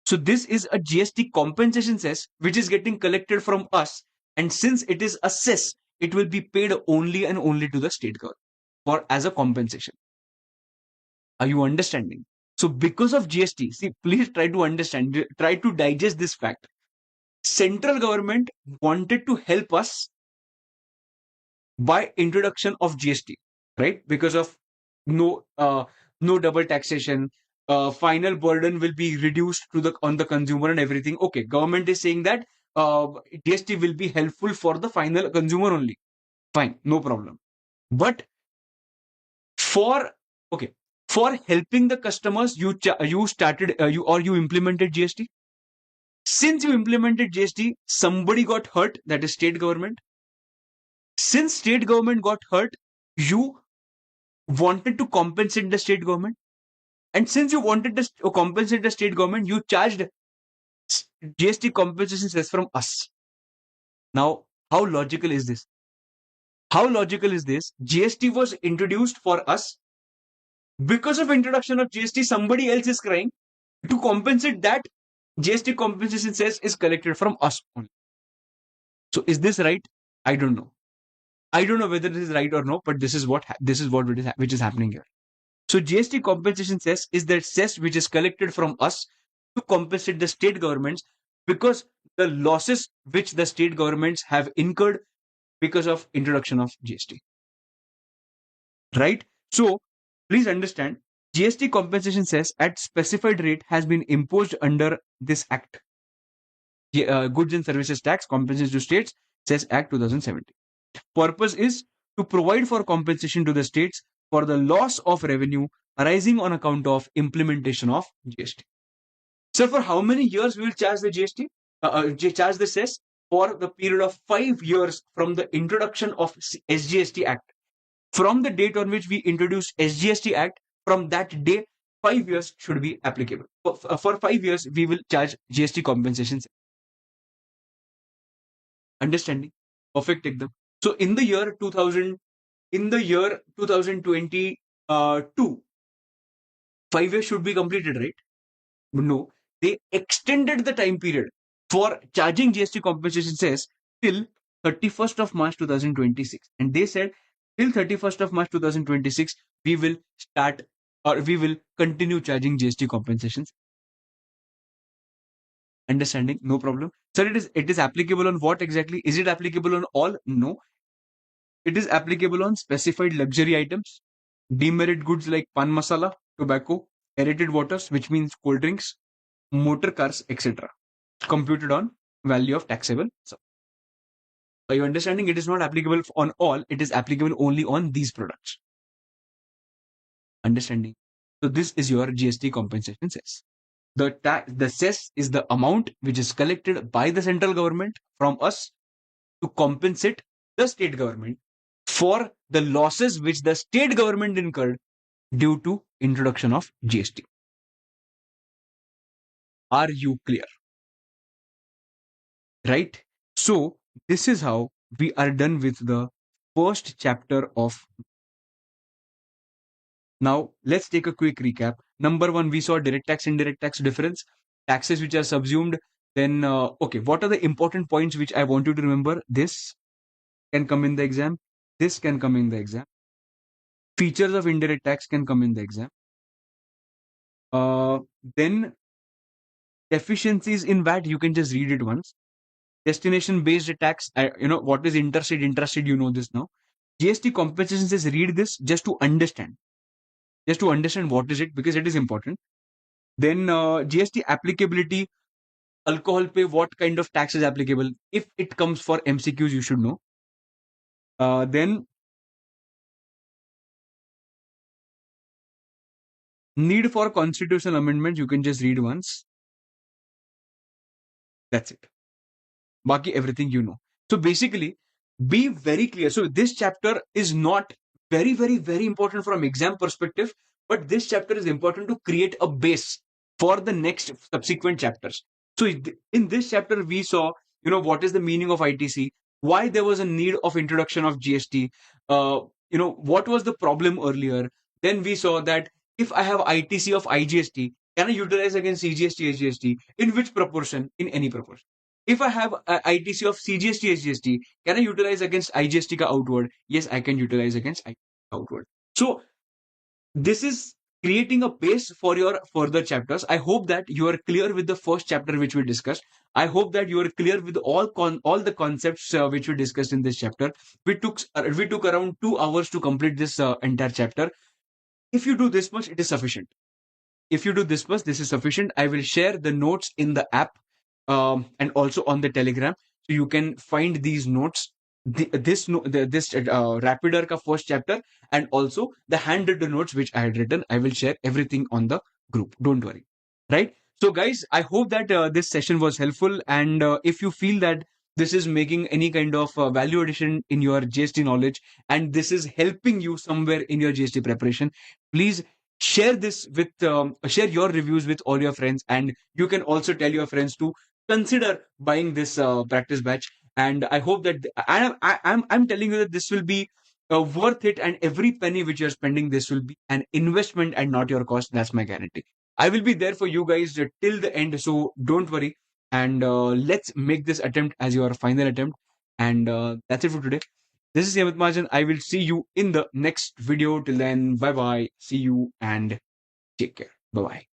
So this is a GST compensation cess which is getting collected from us, and since it is a cess, it will be paid only and only to the state government for as a compensation. Are you understanding? So because of GST, see, please try to understand, try to digest this fact. Central government wanted to help us by introduction of GST, right? Because of no no double taxation, final burden will be reduced to the on the consumer and everything. Okay, government is saying that GST will be helpful for the final consumer only. Fine, no problem. But for okay, for helping the customers, you started you implemented GST. Since you implemented GST, somebody got hurt, that is state government. Since state government got hurt, you wanted to compensate the state government. And since you wanted to compensate the state government, you charged GST compensation cess from us. Now, how logical is this? How logical is this? GST was introduced for us. Because of introduction of GST, somebody else is crying. To compensate that, GST compensation cess is collected from us only. So is this right? I don't know. I don't know whether this is right or no, but this is what which is happening here. So GST compensation cess is that cess which is collected from us to compensate the state governments because the losses which the state governments have incurred because of introduction of GST. Right? So please understand, GST compensation cess at specified rate has been imposed under this act. Goods and Services Tax Compensation to States, Cess Act 2017. Purpose is to provide for compensation to the states for the loss of revenue arising on account of implementation of GST. So for how many years we will charge the GST? Charge the cess for the period of 5 years from the introduction of SGST Act. From the date on which we introduced SGST Act, from that day, 5 years should be applicable. For 5 years, we will charge GST compensation. Understanding? Perfect ekdam. So in the year 2022, 5 years should be completed, right? No, they extended the time period for charging GST compensation cess till 31st of March 2026. And they said till 31st of March 2026, we will start or we will continue charging GST compensations. Understanding? No problem. Sir, it is applicable on what exactly? Is it applicable on all? No. It is applicable on specified luxury items, demerit goods like pan masala, tobacco, aerated waters, which means cold drinks, motor cars, etc. Computed on value of taxable. So, by your understanding, it is not applicable on all, it is applicable only on these products. Understanding? So, this is your GST compensation cess. The cess is the amount which is collected by the central government from us to compensate the state government for the losses which the state government incurred due to introduction of GST. Are you clear? Right? So this is how we are done with the first chapter of. Now, let's take a quick recap. Number one, we saw direct tax, indirect tax difference, taxes which are subsumed. Then, okay, what are the important points which I want you to remember? This can come in the exam. This can come in the exam. Features of indirect tax can come in the exam. Uh, then deficiencies in VAT, you can just read it once. Destination based tax, what is interstate? Intrastate, you know this now. GST compensation says read this just to understand what is it, because it is important. Then GST applicability, alcohol pay, what kind of tax is applicable? If it comes for MCQs, you should know. Then need for constitutional amendment, you can just read once. That's it. Baki everything you know. So basically, be very clear. So this chapter is not very, very, very important from exam perspective, but this chapter is important to create a base for the next subsequent chapters. So in this chapter, we saw, what is the meaning of ITC, why there was a need of introduction of GST, what was the problem earlier. Then we saw that if I have ITC of IGST, can I utilize against CGST, SGST? In which proportion? In any proportion. If I have a ITC of CGST, SGST, can I utilize against IGST ka outward? Yes, I can utilize against IGST outward. So this is creating a base for your further chapters. I hope that you are clear with the first chapter which we discussed. I hope that you are clear with all the concepts which we discussed in this chapter. We took around 2 hours to complete this entire chapter. If you do this much, it is sufficient. If you do this much, this is sufficient. I will share the notes in the app, and also on the Telegram, so you can find these notes. This Rapider ka first chapter, and also the handwritten notes which I had written. I will share everything on the group. Don't worry. Right. So, guys, I hope that this session was helpful. And if you feel that this is making any kind of value addition in your GST knowledge, and this is helping you somewhere in your GST preparation, please share your reviews with all your friends, and you can also tell your friends to consider buying this practice batch. And I hope that I'm telling you that this will be worth it, and every penny which you're spending, this will be an investment and not your cost. That's my guarantee. I will be there for you guys till the end, so don't worry. And let's make this attempt as your final attempt. And that's it for today. This is Amit Mahajan. I will see you in the next video. Till then, bye bye. See you and take care. Bye bye.